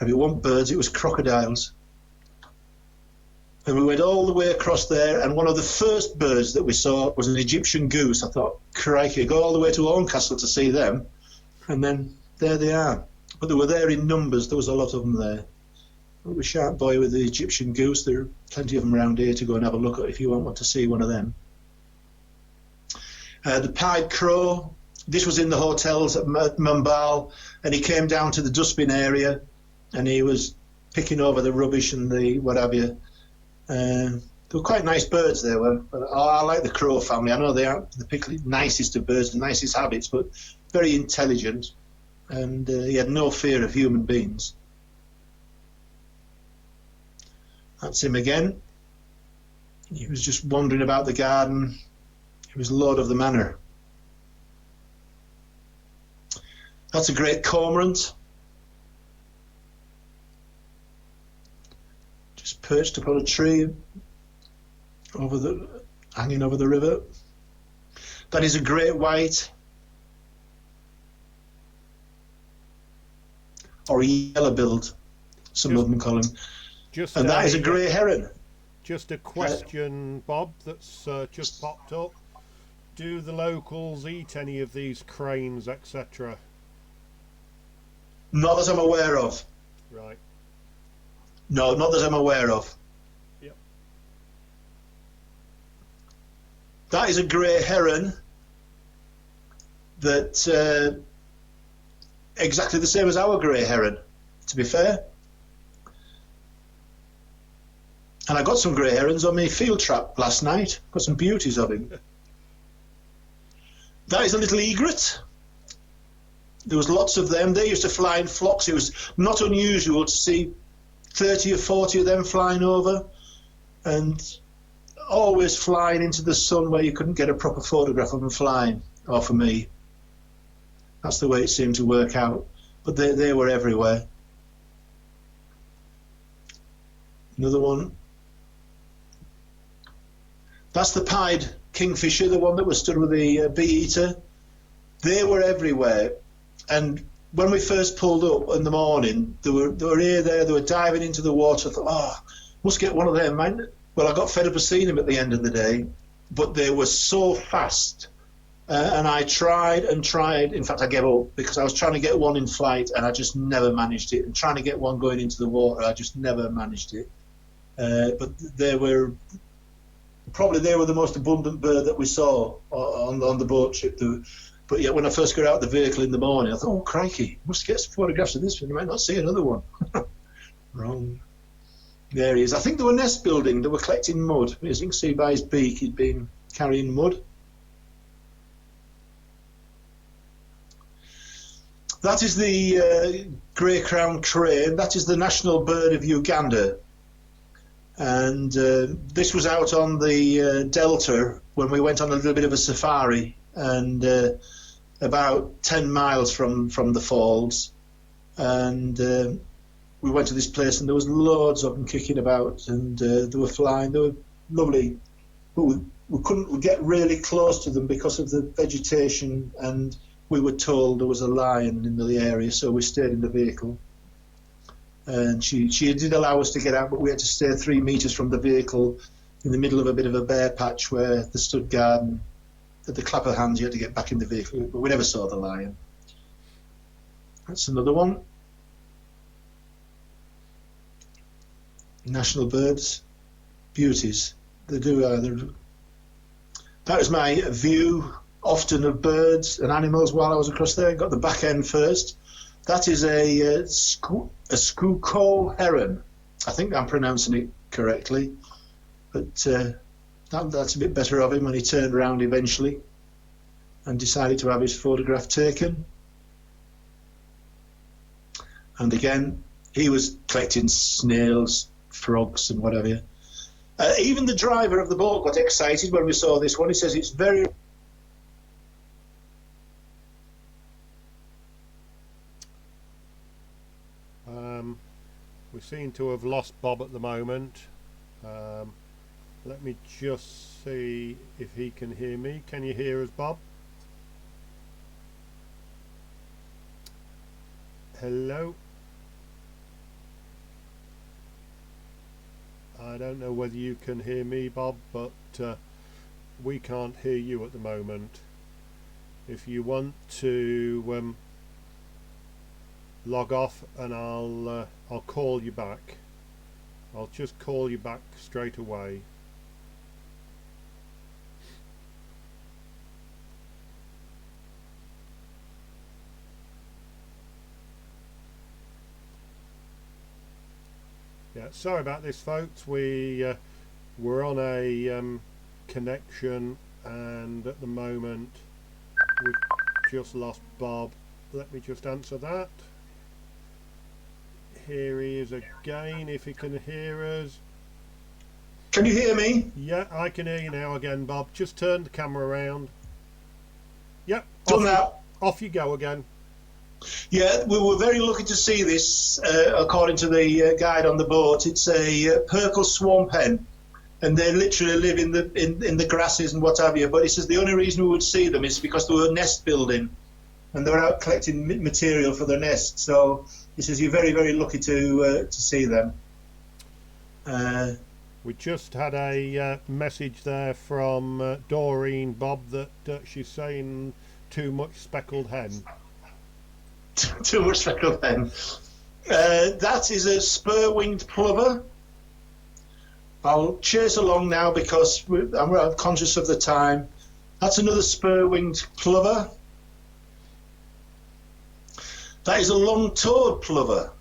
If it weren't birds, it was crocodiles. And we went all the way across there, and one of the first birds that we saw was an Egyptian goose. I thought, crikey, go all the way to Horncastle to see them. And then there they are. But they were there in numbers. There was a lot of them there. But we shan't bother with the Egyptian goose. There are plenty of them around here to go and have a look at if you want to see one of them. The pied crow. This was in the hotels at Mumbai, and he came down to the dustbin area, and he was picking over the rubbish and the what have you. They were quite nice birds, they were. I like the crow family. I know they aren't the particularly nicest of birds, the nicest habits, but very intelligent, and he had no fear of human beings. That's him again. He was just wandering about the garden. He was lord of the manor. That's a great cormorant. Just perched upon a tree hanging over the river. That is a great white. Or a yellow-billed, some of them call him. And that is a grey heron. Just a question, Bob, that's just popped up. Do the locals eat any of these cranes, etc.? Not that I'm aware of. Right. No, not that I'm aware of. Yep. That is a grey heron that exactly the same as our grey heron, to be fair. And I got some grey herons on my field trap last night. Got some beauties of him. That is a little egret. There was lots of them. They used to fly in flocks. It was not unusual to see 30 or 40 of them flying over, and always flying into the sun where you couldn't get a proper photograph of them flying, or for me. That's the way it seemed to work out. But they were everywhere. Another one. That's the pied kingfisher, the one that was stood with the bee-eater. They were everywhere. And when we first pulled up in the morning, they were here, there, they were diving into the water. I thought, must get one of them, man. Well, I got fed up of seeing them at the end of the day, but they were so fast. And I tried and tried. In fact, I gave up because I was trying to get one in flight and I just never managed it. And trying to get one going into the water, I just never managed it. But they were the most abundant bird that we saw on the boat trip. But yet, when I first got out of the vehicle in the morning, I thought, oh, crikey, must get some photographs of this one. You might not see another one. Wrong. There he is. I think they were nest building. They were collecting mud. As you can see by his beak, he'd been carrying mud. That is the grey-crowned crane. That is the national bird of Uganda. And this was out on the delta when we went on a little bit of a safari, and about 10 miles from the falls, and we went to this place and there was loads of them kicking about, and they were flying. They were lovely, but we couldn't get really close to them because of the vegetation, and we were told there was a lion in the area, so we stayed in the vehicle. And she did allow us to get out, but we had to stay 3 meters from the vehicle in the middle of a bit of a bare patch where the stud garden. At the clap of hands, you had to get back in the vehicle, but we never saw the lion. That's another one. National birds, beauties. They do either. That was my view, often, of birds and animals while I was across there. Got the back end first. That is a Skuko heron. I think I'm pronouncing it correctly, but that's a bit better of him when he turned around eventually and decided to have his photograph taken. And again, he was collecting snails, frogs and whatever. Even the driver of the boat got excited when we saw this one. He says it's very... We seem to have lost Bob at the moment. Let me just see if he can hear me. Can you hear us, Bob? Hello? I don't know whether you can hear me, Bob, but we can't hear you at the moment. If you want to log off, and I'll call you back. I'll just call you back straight away. Yeah, sorry about this, folks. We're on a connection, and at the moment we've just lost Bob. Let me just answer that. Here he is again, if he can hear us. Can you hear me? Yeah, I can hear you now again, Bob. Just turn the camera around. Yep, Done that. Off you go again. Yeah, we were very lucky to see this. According to the guide on the boat, it's a purple swamp hen, and they literally live in the grasses and what have you. But he says the only reason we would see them is because they were nest building, and they were out collecting material for their nest. So he says you're very, very lucky to see them. We just had a message there from Doreen, Bob, that she's saying too much speckled hen. Too much speckled hen. That is a spur-winged plover. I'll chase along now because I'm conscious of the time. That's another spur-winged plover. That is a long-toed plover.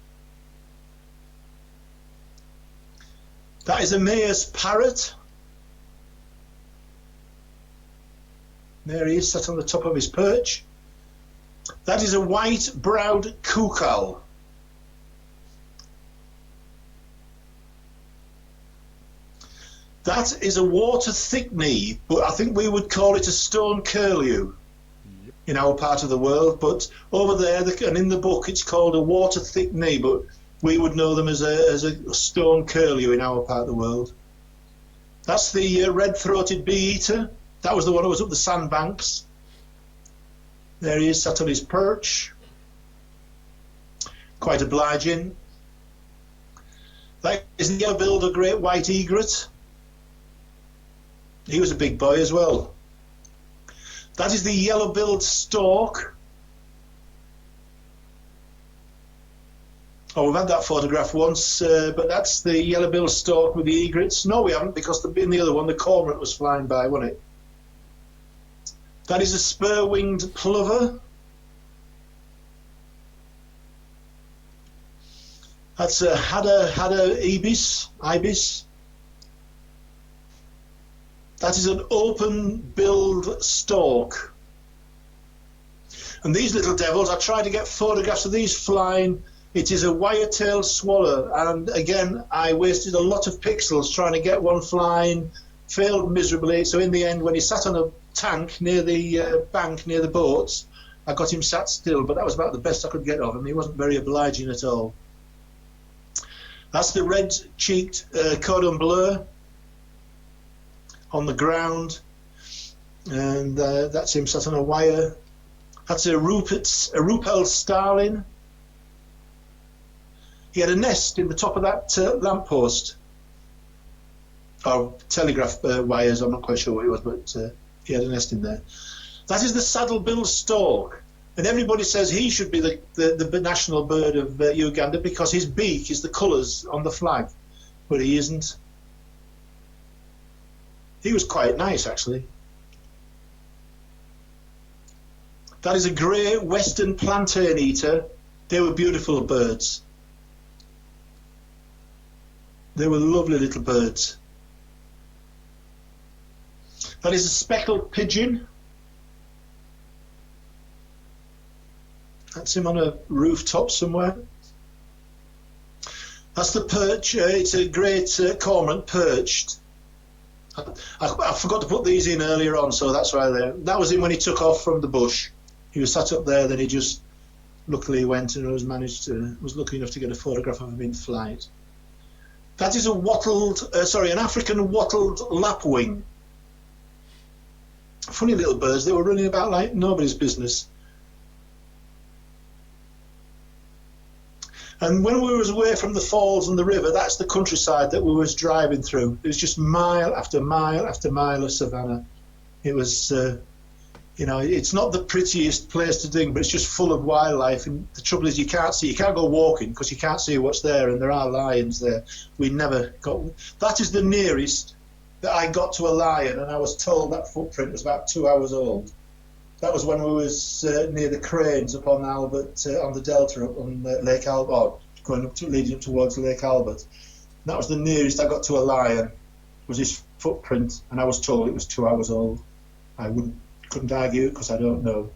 That is a mayor's parrot. There he is, sat on the top of his perch. That is a white-browed cuckoo. That is a water thick-knee, but I think we would call it a stone curlew in our part of the world. But over there, and in the book, it's called a water thick-knee, but we would know them as a stone curlew in our part of the world. That's the red-throated bee-eater. That was the one who was up the sandbanks. There he is, sat on his perch. Quite obliging. That is the yellow-billed great white egret. He was a big boy as well. That is the yellow-billed stork. Oh, we've had that photograph once, but that's the yellow-billed stork with the egrets. No, we haven't, because in the other one, the cormorant was flying by, wasn't it? That is a spur-winged plover. That's a hadda ibis. That is an open-billed stork. And these little devils, I tried to get photographs of these flying. It is a wire-tailed swallow, and again, I wasted a lot of pixels trying to get one flying, failed miserably. So in the end, when he sat on a tank near the bank near the boats, I got him sat still, but that was about the best I could get of him. He wasn't very obliging at all. That's the red-cheeked cordon bleu on the ground, and that's him sat on a wire. That's a Rupel starling. He had a nest in the top of that lamppost, or telegraph wires, I'm not quite sure what it was, but he had a nest in there. That is the saddle-billed stork, and everybody says he should be the national bird of Uganda because his beak is the colours on the flag, but he isn't. He was quite nice, actually. That is a grey western plantain eater. They were beautiful birds. They were lovely little birds. That is a speckled pigeon. That's him on a rooftop somewhere. That's the perch. It's a great cormorant perched. I forgot to put these in earlier on, so that's why that was him when he took off from the bush. He was sat up there, then he just luckily went and was lucky enough to get a photograph of him in flight. That is an African wattled lapwing. Funny little birds. They were running about like nobody's business. And when we was away from the falls and the river, that's the countryside that we was driving through. It was just mile after mile after mile of savannah. It was, you know, it's not the prettiest place to dig, but it's just full of wildlife. And the trouble is, you can't go walking because you can't see what's there, and there are lions there. We never got. That is the nearest that I got to a lion, and I was told that footprint was about 2 hours old. That was when we was near the cranes up on Albert, on the delta up on Lake Albert, going up to, leading up towards Lake Albert. And that was the nearest I got to a lion, was his footprint, and I was told it was 2 hours old. I couldn't argue it because I don't know.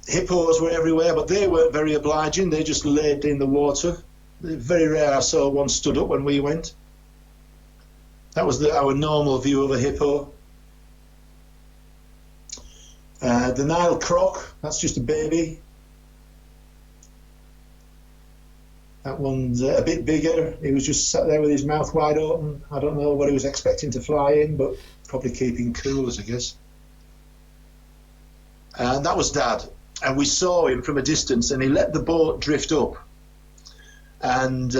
Hippos were everywhere, but they weren't very obliging. They just laid in the water. Very rare I saw one stood up when we went. That was our normal view of a hippo. The Nile croc, that's just a baby. That one's a bit bigger. He was just sat there with his mouth wide open. I don't know what he was expecting to fly in, but probably keeping cool, I guess. And that was Dad. And we saw him from a distance, and he let the boat drift up. And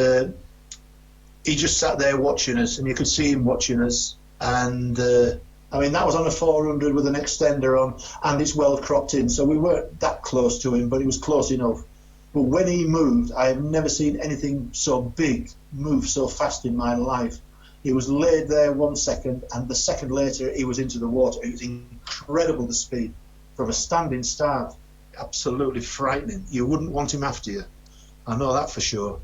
he just sat there watching us, and you could see him watching us. And I mean, that was on a 400 with an extender on, and it's well cropped in, so we weren't that close to him, but he was close enough. But when he moved, I have never seen anything so big move so fast in my life. He was laid there 1 second, and the second later he was into the water. It was incredible, the speed. From a standing start, absolutely frightening. You wouldn't want him after you. I know that for sure.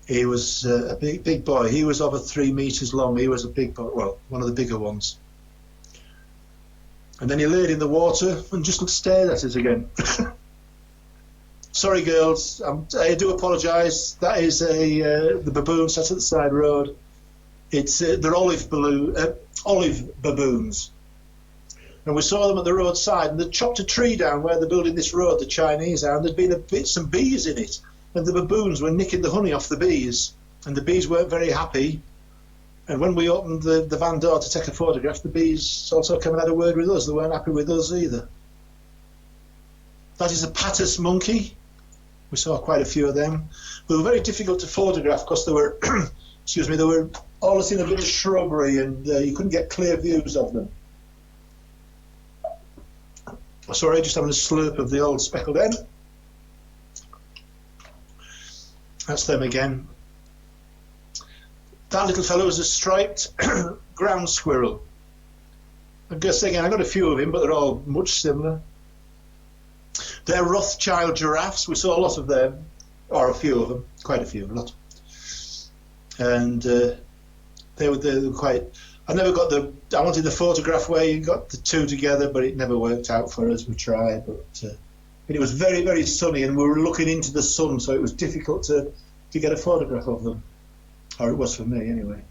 He was a big boy. He was over 3 meters long. He was a big boy, well, one of the bigger ones. And then he laid in the water and just stared at us again. Sorry, girls. I do apologise. That is the baboon sat at the side road. It's they're olive baboons. And we saw them at the roadside, and they chopped a tree down where they're building this road, the Chinese are, and there'd been some bees in it. And the baboons were nicking the honey off the bees. And the bees weren't very happy. And when we opened the van door to take a photograph, the bees also came and had a word with us. They weren't happy with us either. That is a Pattice monkey. We saw quite a few of them. They were very difficult to photograph because they were, excuse me, they were all in a bit of shrubbery, and you couldn't get clear views of them. Sorry, just having a slurp of the old speckled hen. That's them again. That little fellow was a striped ground squirrel. I guess again, I got a few of him, but they're all much similar. They're Rothschild giraffes. We saw a lot of them, or a few of them, quite a few, a lot. And they were quite. I wanted the photograph where you got the two together, but it never worked out for us. We tried, but it was very, very sunny, and we were looking into the sun, so it was difficult to get a photograph of them. Or it was for me, anyway.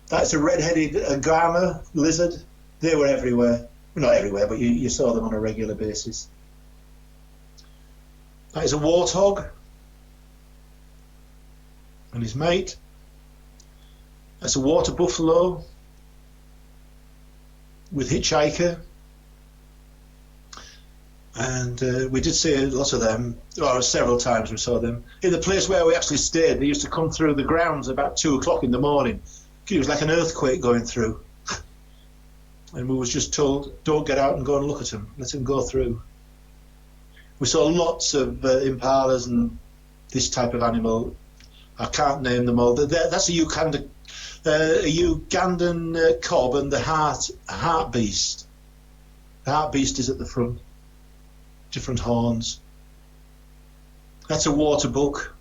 That's a red-headed agama lizard. They were everywhere. Well, not everywhere, but you saw them on a regular basis. That is a warthog and his mate. That's a water buffalo with hitchhiker. And we did see a lot of them, or several times we saw them. In the place where we actually stayed, they used to come through the grounds about 2 o'clock in the morning. It was like an earthquake going through. And we was just told, don't get out and go and look at them. Let them go through. We saw lots of impalas and this type of animal. I can't name them all. That's a Ugandan cob and the heart beast. The heart beast is at the front. Different horns. That's a water buck.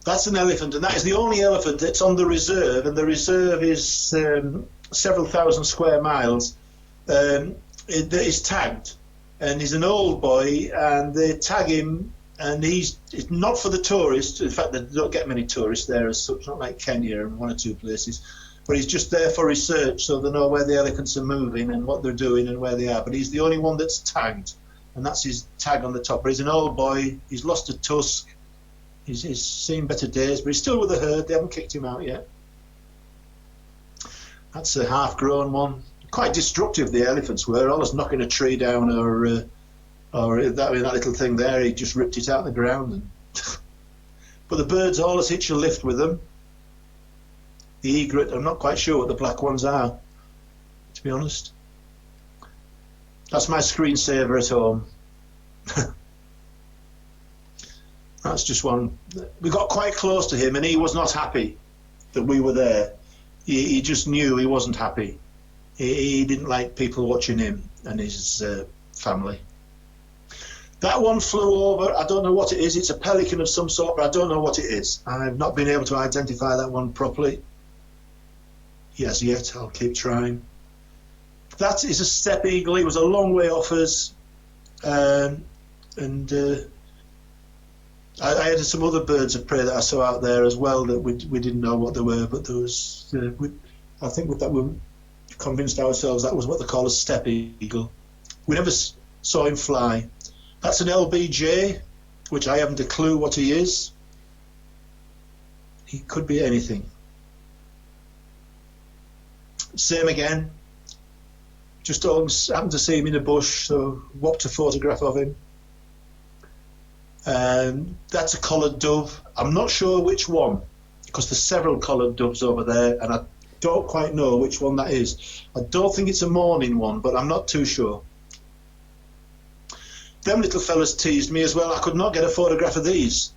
That's an elephant, and that is the only elephant that's on the reserve, and the reserve is several thousand square miles. It is tagged, and he's an old boy, and they tag him, and it's not for the tourists. In fact, they don't get many tourists there as such, not like Kenya and 1 or 2 places. But he's just there for research, so they know where the elephants are moving and what they're doing and where they are. But he's the only one that's tagged, and that's his tag on the top. But he's an old boy. He's lost a tusk. He's seen better days, but he's still with the herd. They haven't kicked him out yet. That's a half-grown one. Quite destructive, the elephants were, always knocking a tree down or Or that little thing there, he just ripped it out of the ground. And but the birds always hitch a lift with them. The egret, I'm not quite sure what the black ones are, to be honest. That's my screensaver at home. That's just one. We got quite close to him and he was not happy that we were there. He just knew he wasn't happy. He didn't like people watching him and his family. That one flew over. I don't know what it is. It's a pelican of some sort, but I don't know what it is. I've not been able to identify that one properly. Yes, yet. I'll keep trying. That is a Steppe Eagle. He was a long way off us. I had some other birds of prey that I saw out there as well that we didn't know what they were, but there was, I think with that we convinced ourselves that was what they call a Steppe Eagle. We never saw him fly. That's an LBJ, which I haven't a clue what he is. He could be anything. Same again. Just happened to see him in a bush, so whopped a photograph of him. That's a collared dove. I'm not sure which one, because there's several collared doves over there, and I don't quite know which one that is. I don't think it's a Mourning one, but I'm not too sure. Them little fellas teased me as well. I could not get a photograph of these,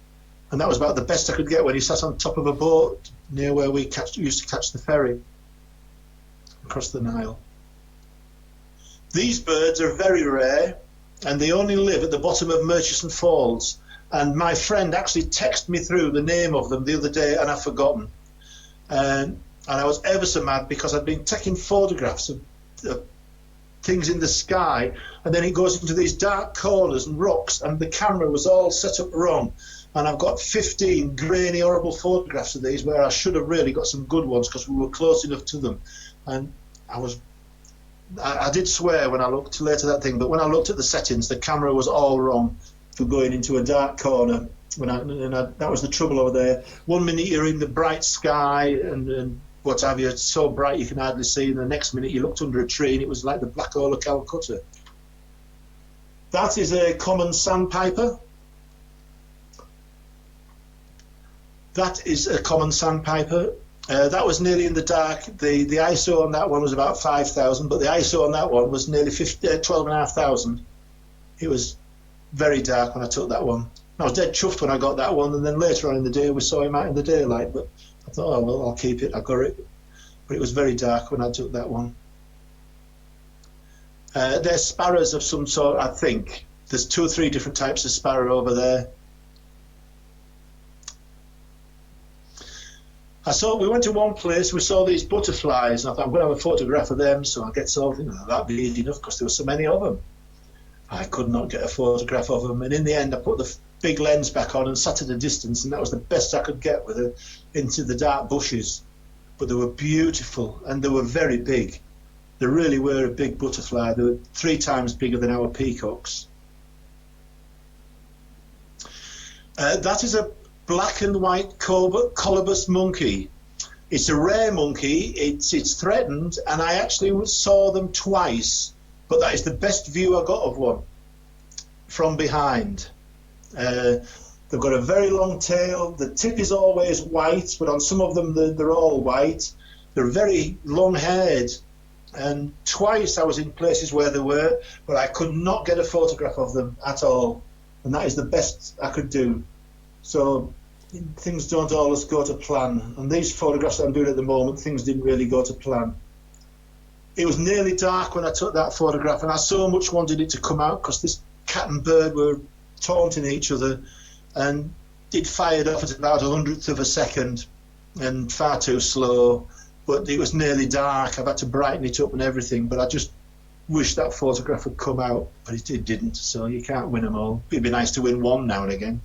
and that was about the best I could get when he sat on top of a boat near where we used to catch the ferry across the Nile. These birds are very rare, and they only live at the bottom of Murchison Falls. And my friend actually texted me through the name of them the other day, and I've forgotten. And I was ever so mad because I'd been taking photographs of things in the sky, and then it goes into these dark corners and rocks, and the camera was all set up wrong. And I've got 15 grainy, horrible photographs of these where I should have really got some good ones because we were close enough to them. And I did swear when I looked later that thing, but when I looked at the settings, the camera was all wrong for going into a dark corner. That was the trouble over there. 1 minute you're in the bright sky and what have you, it's so bright you can hardly see, and the next minute you looked under a tree and it was like the Black Hole of Calcutta. That is a common sandpiper. That is a common sandpiper. That was nearly in the dark. The ISO on that one was about 5,000, but the ISO on that one was nearly 12,500. It was very dark when I took that one. I was dead chuffed when I got that one, and then later on in the day we saw him out in the daylight, but I thought, oh well, I'll keep it, I got it. But it was very dark when I took that one. They're sparrows of some sort, I think. There's 2 or 3 different types of sparrow over there. We went to one place, we saw these butterflies, and I thought, I'm going to have a photograph of them, so I'll get something. That'd be easy enough because there were so many of them. I could not get a photograph of them, and in the end I put the big lens back on and sat at a distance, and that was the best I could get with it into the dark bushes. But they were beautiful, and they were very big. They really were a big butterfly. They were 3 times bigger than our peacocks. That is a black and white colobus monkey. It's a rare monkey. It's threatened, and I actually saw them twice, but that is the best view I got of one from behind. They've got a very long tail. The tip is always white, but on some of them they're all white. They're very long-haired, and twice I was in places where they were, but I could not get a photograph of them at all, and that is the best I could do. So things don't always go to plan, and these photographs that I'm doing at the moment, things didn't really go to plan. It was nearly dark when I took that photograph, and I so much wanted it to come out because this cat and bird were taunting each other, and it fired off at about 1/100th of a second and far too slow, but it was nearly dark. I've had to brighten it up and everything, but I just wish that photograph had come out, but it didn't, so you can't win them all. It'd be nice to win one now and again.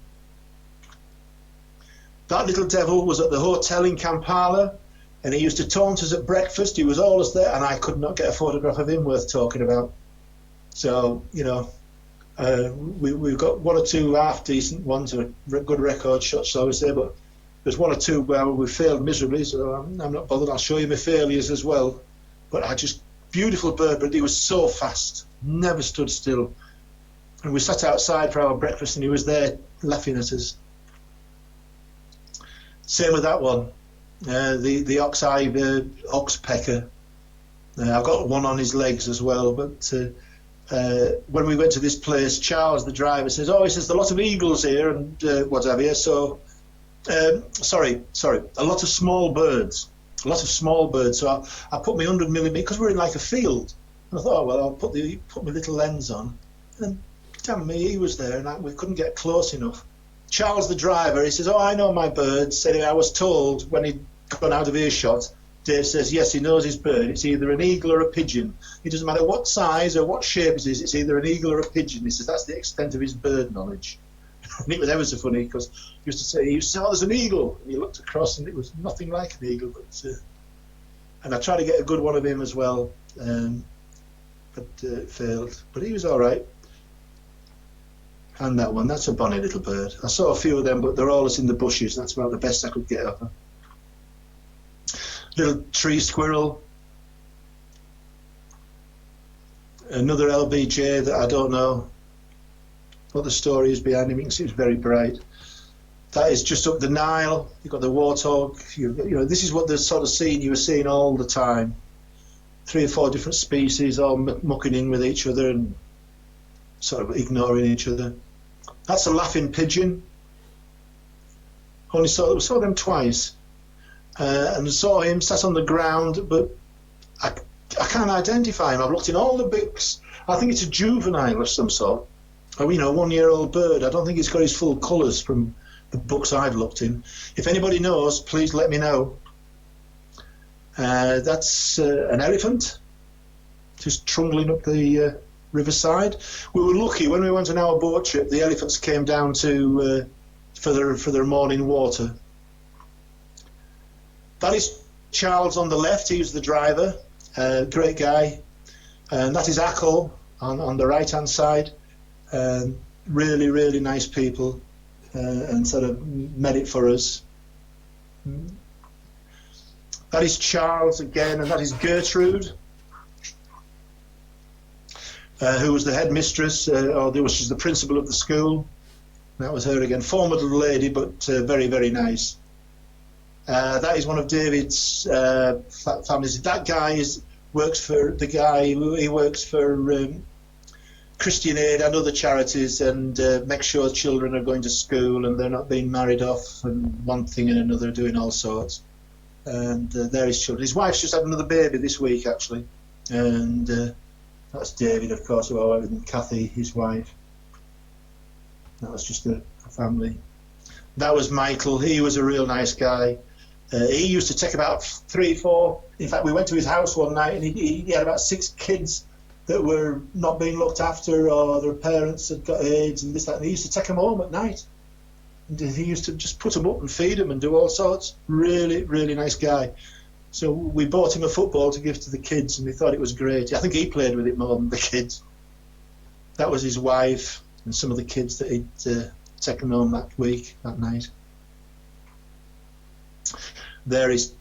That little devil was at the hotel in Kampala, and he used to taunt us at breakfast. He was always there, and I could not get a photograph of him worth talking about. So, you know, we've got 1 or 2 half-decent ones, or good record shots, shall we say, but there's 1 or 2 where we failed miserably, so I'm not bothered. I'll show you my failures as well. But beautiful bird, but he was so fast, never stood still. And we sat outside for our breakfast, and he was there laughing at us. Same with that one, the ox-eyed oxpecker. I've got one on his legs as well. But when we went to this place, Charles, the driver, says, "Oh, he says, there are a lot of eagles here and what have you." So, sorry, a lot of small birds. So I put my 100mm, because we're in like a field. And I thought, oh, well, I'll put my little lens on. And damn me, he was there, and we couldn't get close enough. Charles, the driver, he says, "Oh, I know my birds." Said, "I was told when he'd gone out of earshot." Dave says, "Yes, he knows his bird. It's either an eagle or a pigeon. It doesn't matter what size or what shape it is. It's either an eagle or a pigeon." He says that's the extent of his bird knowledge. And it was ever so funny, because he used to say, "Oh, there's an eagle." And you looked across, and it was nothing like an eagle. But and I tried to get a good one of him as well, but failed. But he was all right. And that one, that's a bonny little bird. I saw a few of them, but they're always in the bushes. That's about the best I could get of them. Little tree squirrel. Another LBJ that I don't know what the story is behind him. You can see it's very bright. That is just up the Nile. You've got the warthog. You know, this is what the sort of scene you were seeing all the time. 3 or 4 different species all mucking in with each other and sort of ignoring each other. That's a laughing pigeon. Only saw them twice, and saw him sat on the ground, but I can't identify him. I've looked in all the books. I think it's a juvenile of some sort. Oh, 1-year-old bird. I don't think he's got his full colours from the books I've looked in. If anybody knows, please let me know. That's an elephant, just trundling up the riverside. We were lucky when we went on our boat trip. The elephants came down to for their morning water. That is Charles on the left. He's the driver, great guy, and that is Ackle on the right hand side. Really, really nice people, and sort of made it for us. That is Charles again, and that is Gertrude, who was the headmistress, she's the principal of the school. That was her again. Former little lady, but very, very nice. That is one of David's families. That guy works for Christian Aid and other charities, and makes sure children are going to school and they're not being married off and one thing and another, doing all sorts. And there is children. His wife's just had another baby this week, actually, and that's David, of course, and Kathy, his wife. That was just a family. That was Michael. He was a real nice guy. He used to take about 3, 4. In fact, we went to his house one night, and he had about 6 kids that were not being looked after, or their parents had got AIDS and this, that, and he used to take them home at night. And he used to just put them up and feed them and do all sorts. Really, really nice guy. So we bought him a football to give to the kids, and he thought it was great. I think he played with it more than the kids. That was his wife and some of the kids that he'd taken home that night. There is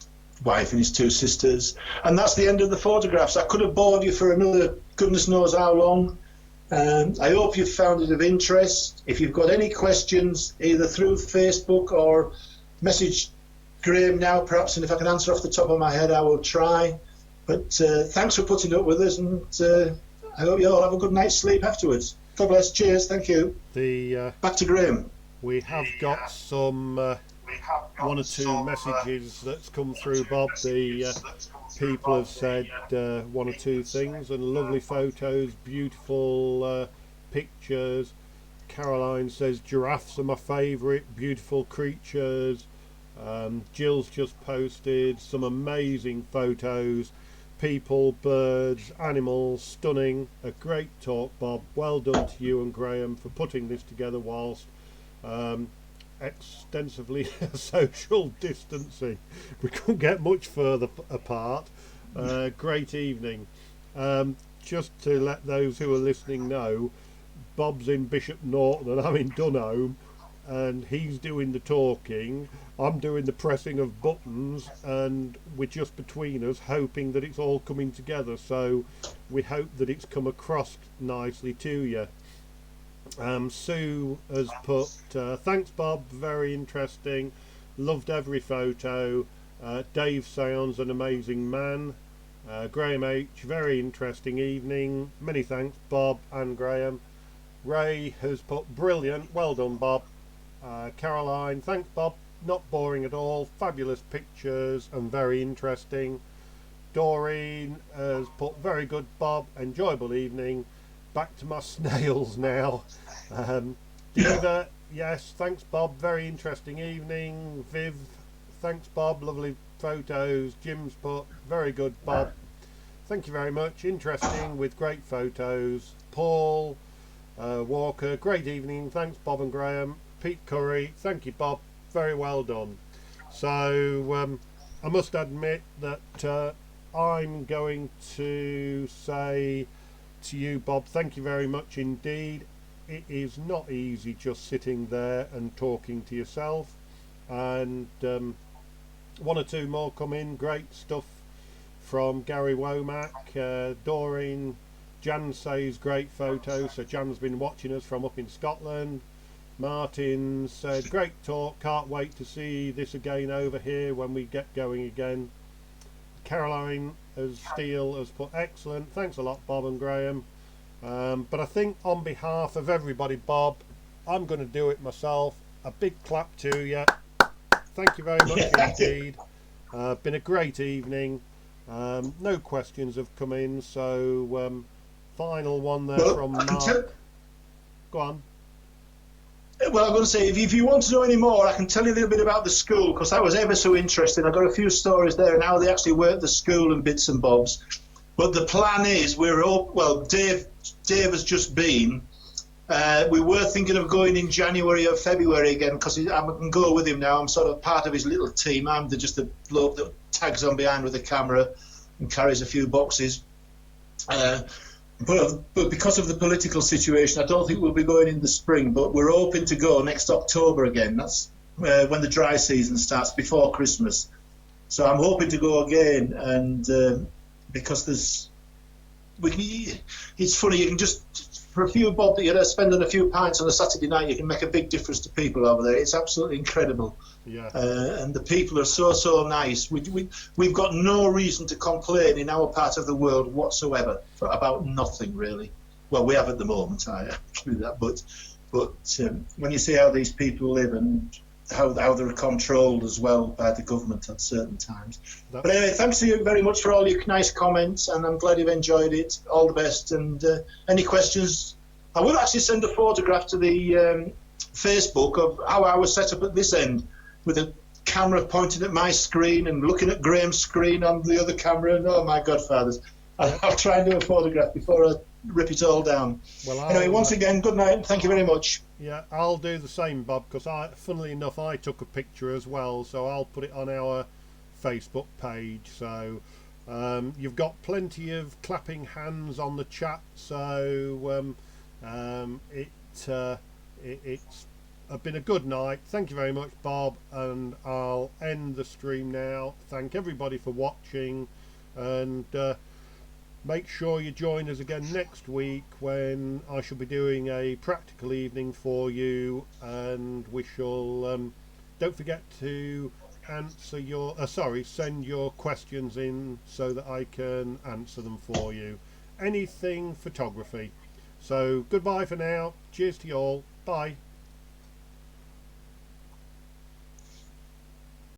wife and his 2 sisters. And that's the end of the photographs. I could have bored you for another goodness knows how long. I hope you've found it of interest. If you've got any questions, either through Facebook or message Graham now perhaps, and if I can answer off the top of my head, I will try. But thanks for putting up with us, and I hope you all have a good night's sleep afterwards. God bless. Cheers. Thank you. Back to Graham. We have got some 1 or 2 messages that's come through, Bob. The people have said 1 or 2 things, and lovely photos, beautiful pictures. Caroline says giraffes are my favourite, beautiful creatures. Jill's just posted some amazing photos, people, birds, animals, stunning. A great talk, Bob. Well done to you and Graham for putting this together whilst extensively social distancing. We couldn't get much further apart. Great evening. Just to let those who are listening know, Bob's in Bishop Norton and I'm in Dunholm, and he's doing the talking, I'm doing the pressing of buttons, and we're just between us hoping that it's all coming together. So we hope that it's come across nicely to you. Sue has put, thanks Bob, very interesting, loved every photo. Dave sounds an amazing man. Graham H, very interesting evening, many thanks Bob and Graham. Ray has put, brilliant, well done Bob. Caroline, thanks Bob, not boring at all, fabulous pictures and very interesting. Doreen has put, very good Bob, enjoyable evening, back to my snails now. Diva, yes, thanks Bob, very interesting evening. Viv, thanks Bob, lovely photos. Jim's put, very good Bob, thank you very much, interesting with great photos. Paul Walker, great evening, thanks Bob and Graham. Pete Curry, thank you Bob, very well done. So I must admit that I'm going to say to you Bob, thank you very much indeed. It is not easy just sitting there and talking to yourself, and one or two more come in, great stuff from Gary Womack. Doreen, Jan says great photos, so Jan's been watching us from up in Scotland. Martin said great talk, can't wait to see this again over here when we get going again. Caroline Steele has put, excellent, thanks a lot Bob and Graham. But I think on behalf of everybody Bob, I'm going to do it myself. A big clap to you, thank you very much indeed. Been a great evening. No questions have come in, so final one there from Mark. Go on. Well, I'm going to say, if you want to know any more, I can tell you a little bit about the school, because that was ever so interesting. I've got a few stories there and how they actually work at the school and bits and bobs. But the plan is, Dave has just been. We were thinking of going in January or February again, because I can go with him now. I'm sort of part of his little team. I'm just a bloke that tags on behind with a camera and carries a few boxes. But because of the political situation, I don't think we'll be going in the spring, but we're hoping to go next October again. That's when the dry season starts, before Christmas. So I'm hoping to go again, and because it's funny, you can just, for a few bob that you're spending a few pints on a Saturday night, you can make a big difference to people over there. It's absolutely incredible. Yeah. And the people are so nice. We've got no reason to complain in our part of the world whatsoever about nothing really. Well, we have at the moment, I do that, but when you see how these people live and how they're controlled as well by the government at certain times. But anyway, thanks to you very much for all your nice comments, and I'm glad you've enjoyed it. All the best, and any questions, I will actually send a photograph to the Facebook of how I was set up at this end, with a camera pointing at my screen and looking at Graham's screen on the other camera, and oh my godfathers. I'll try and do a photograph before I rip it all down. Well, anyway, once again, good night, and thank you very much. Yeah, I'll do the same, Bob, because funnily enough, I took a picture as well, so I'll put it on our Facebook page. So you've got plenty of clapping hands on the chat, so it's been a good night. Thank you very much, Bob, and I'll end the stream now. Thank everybody for watching, and make sure you join us again next week when I shall be doing a practical evening for you, and we shall don't forget to answer your send your questions in so that I can answer them for you. Anything photography. So goodbye for now. Cheers to you all. Bye.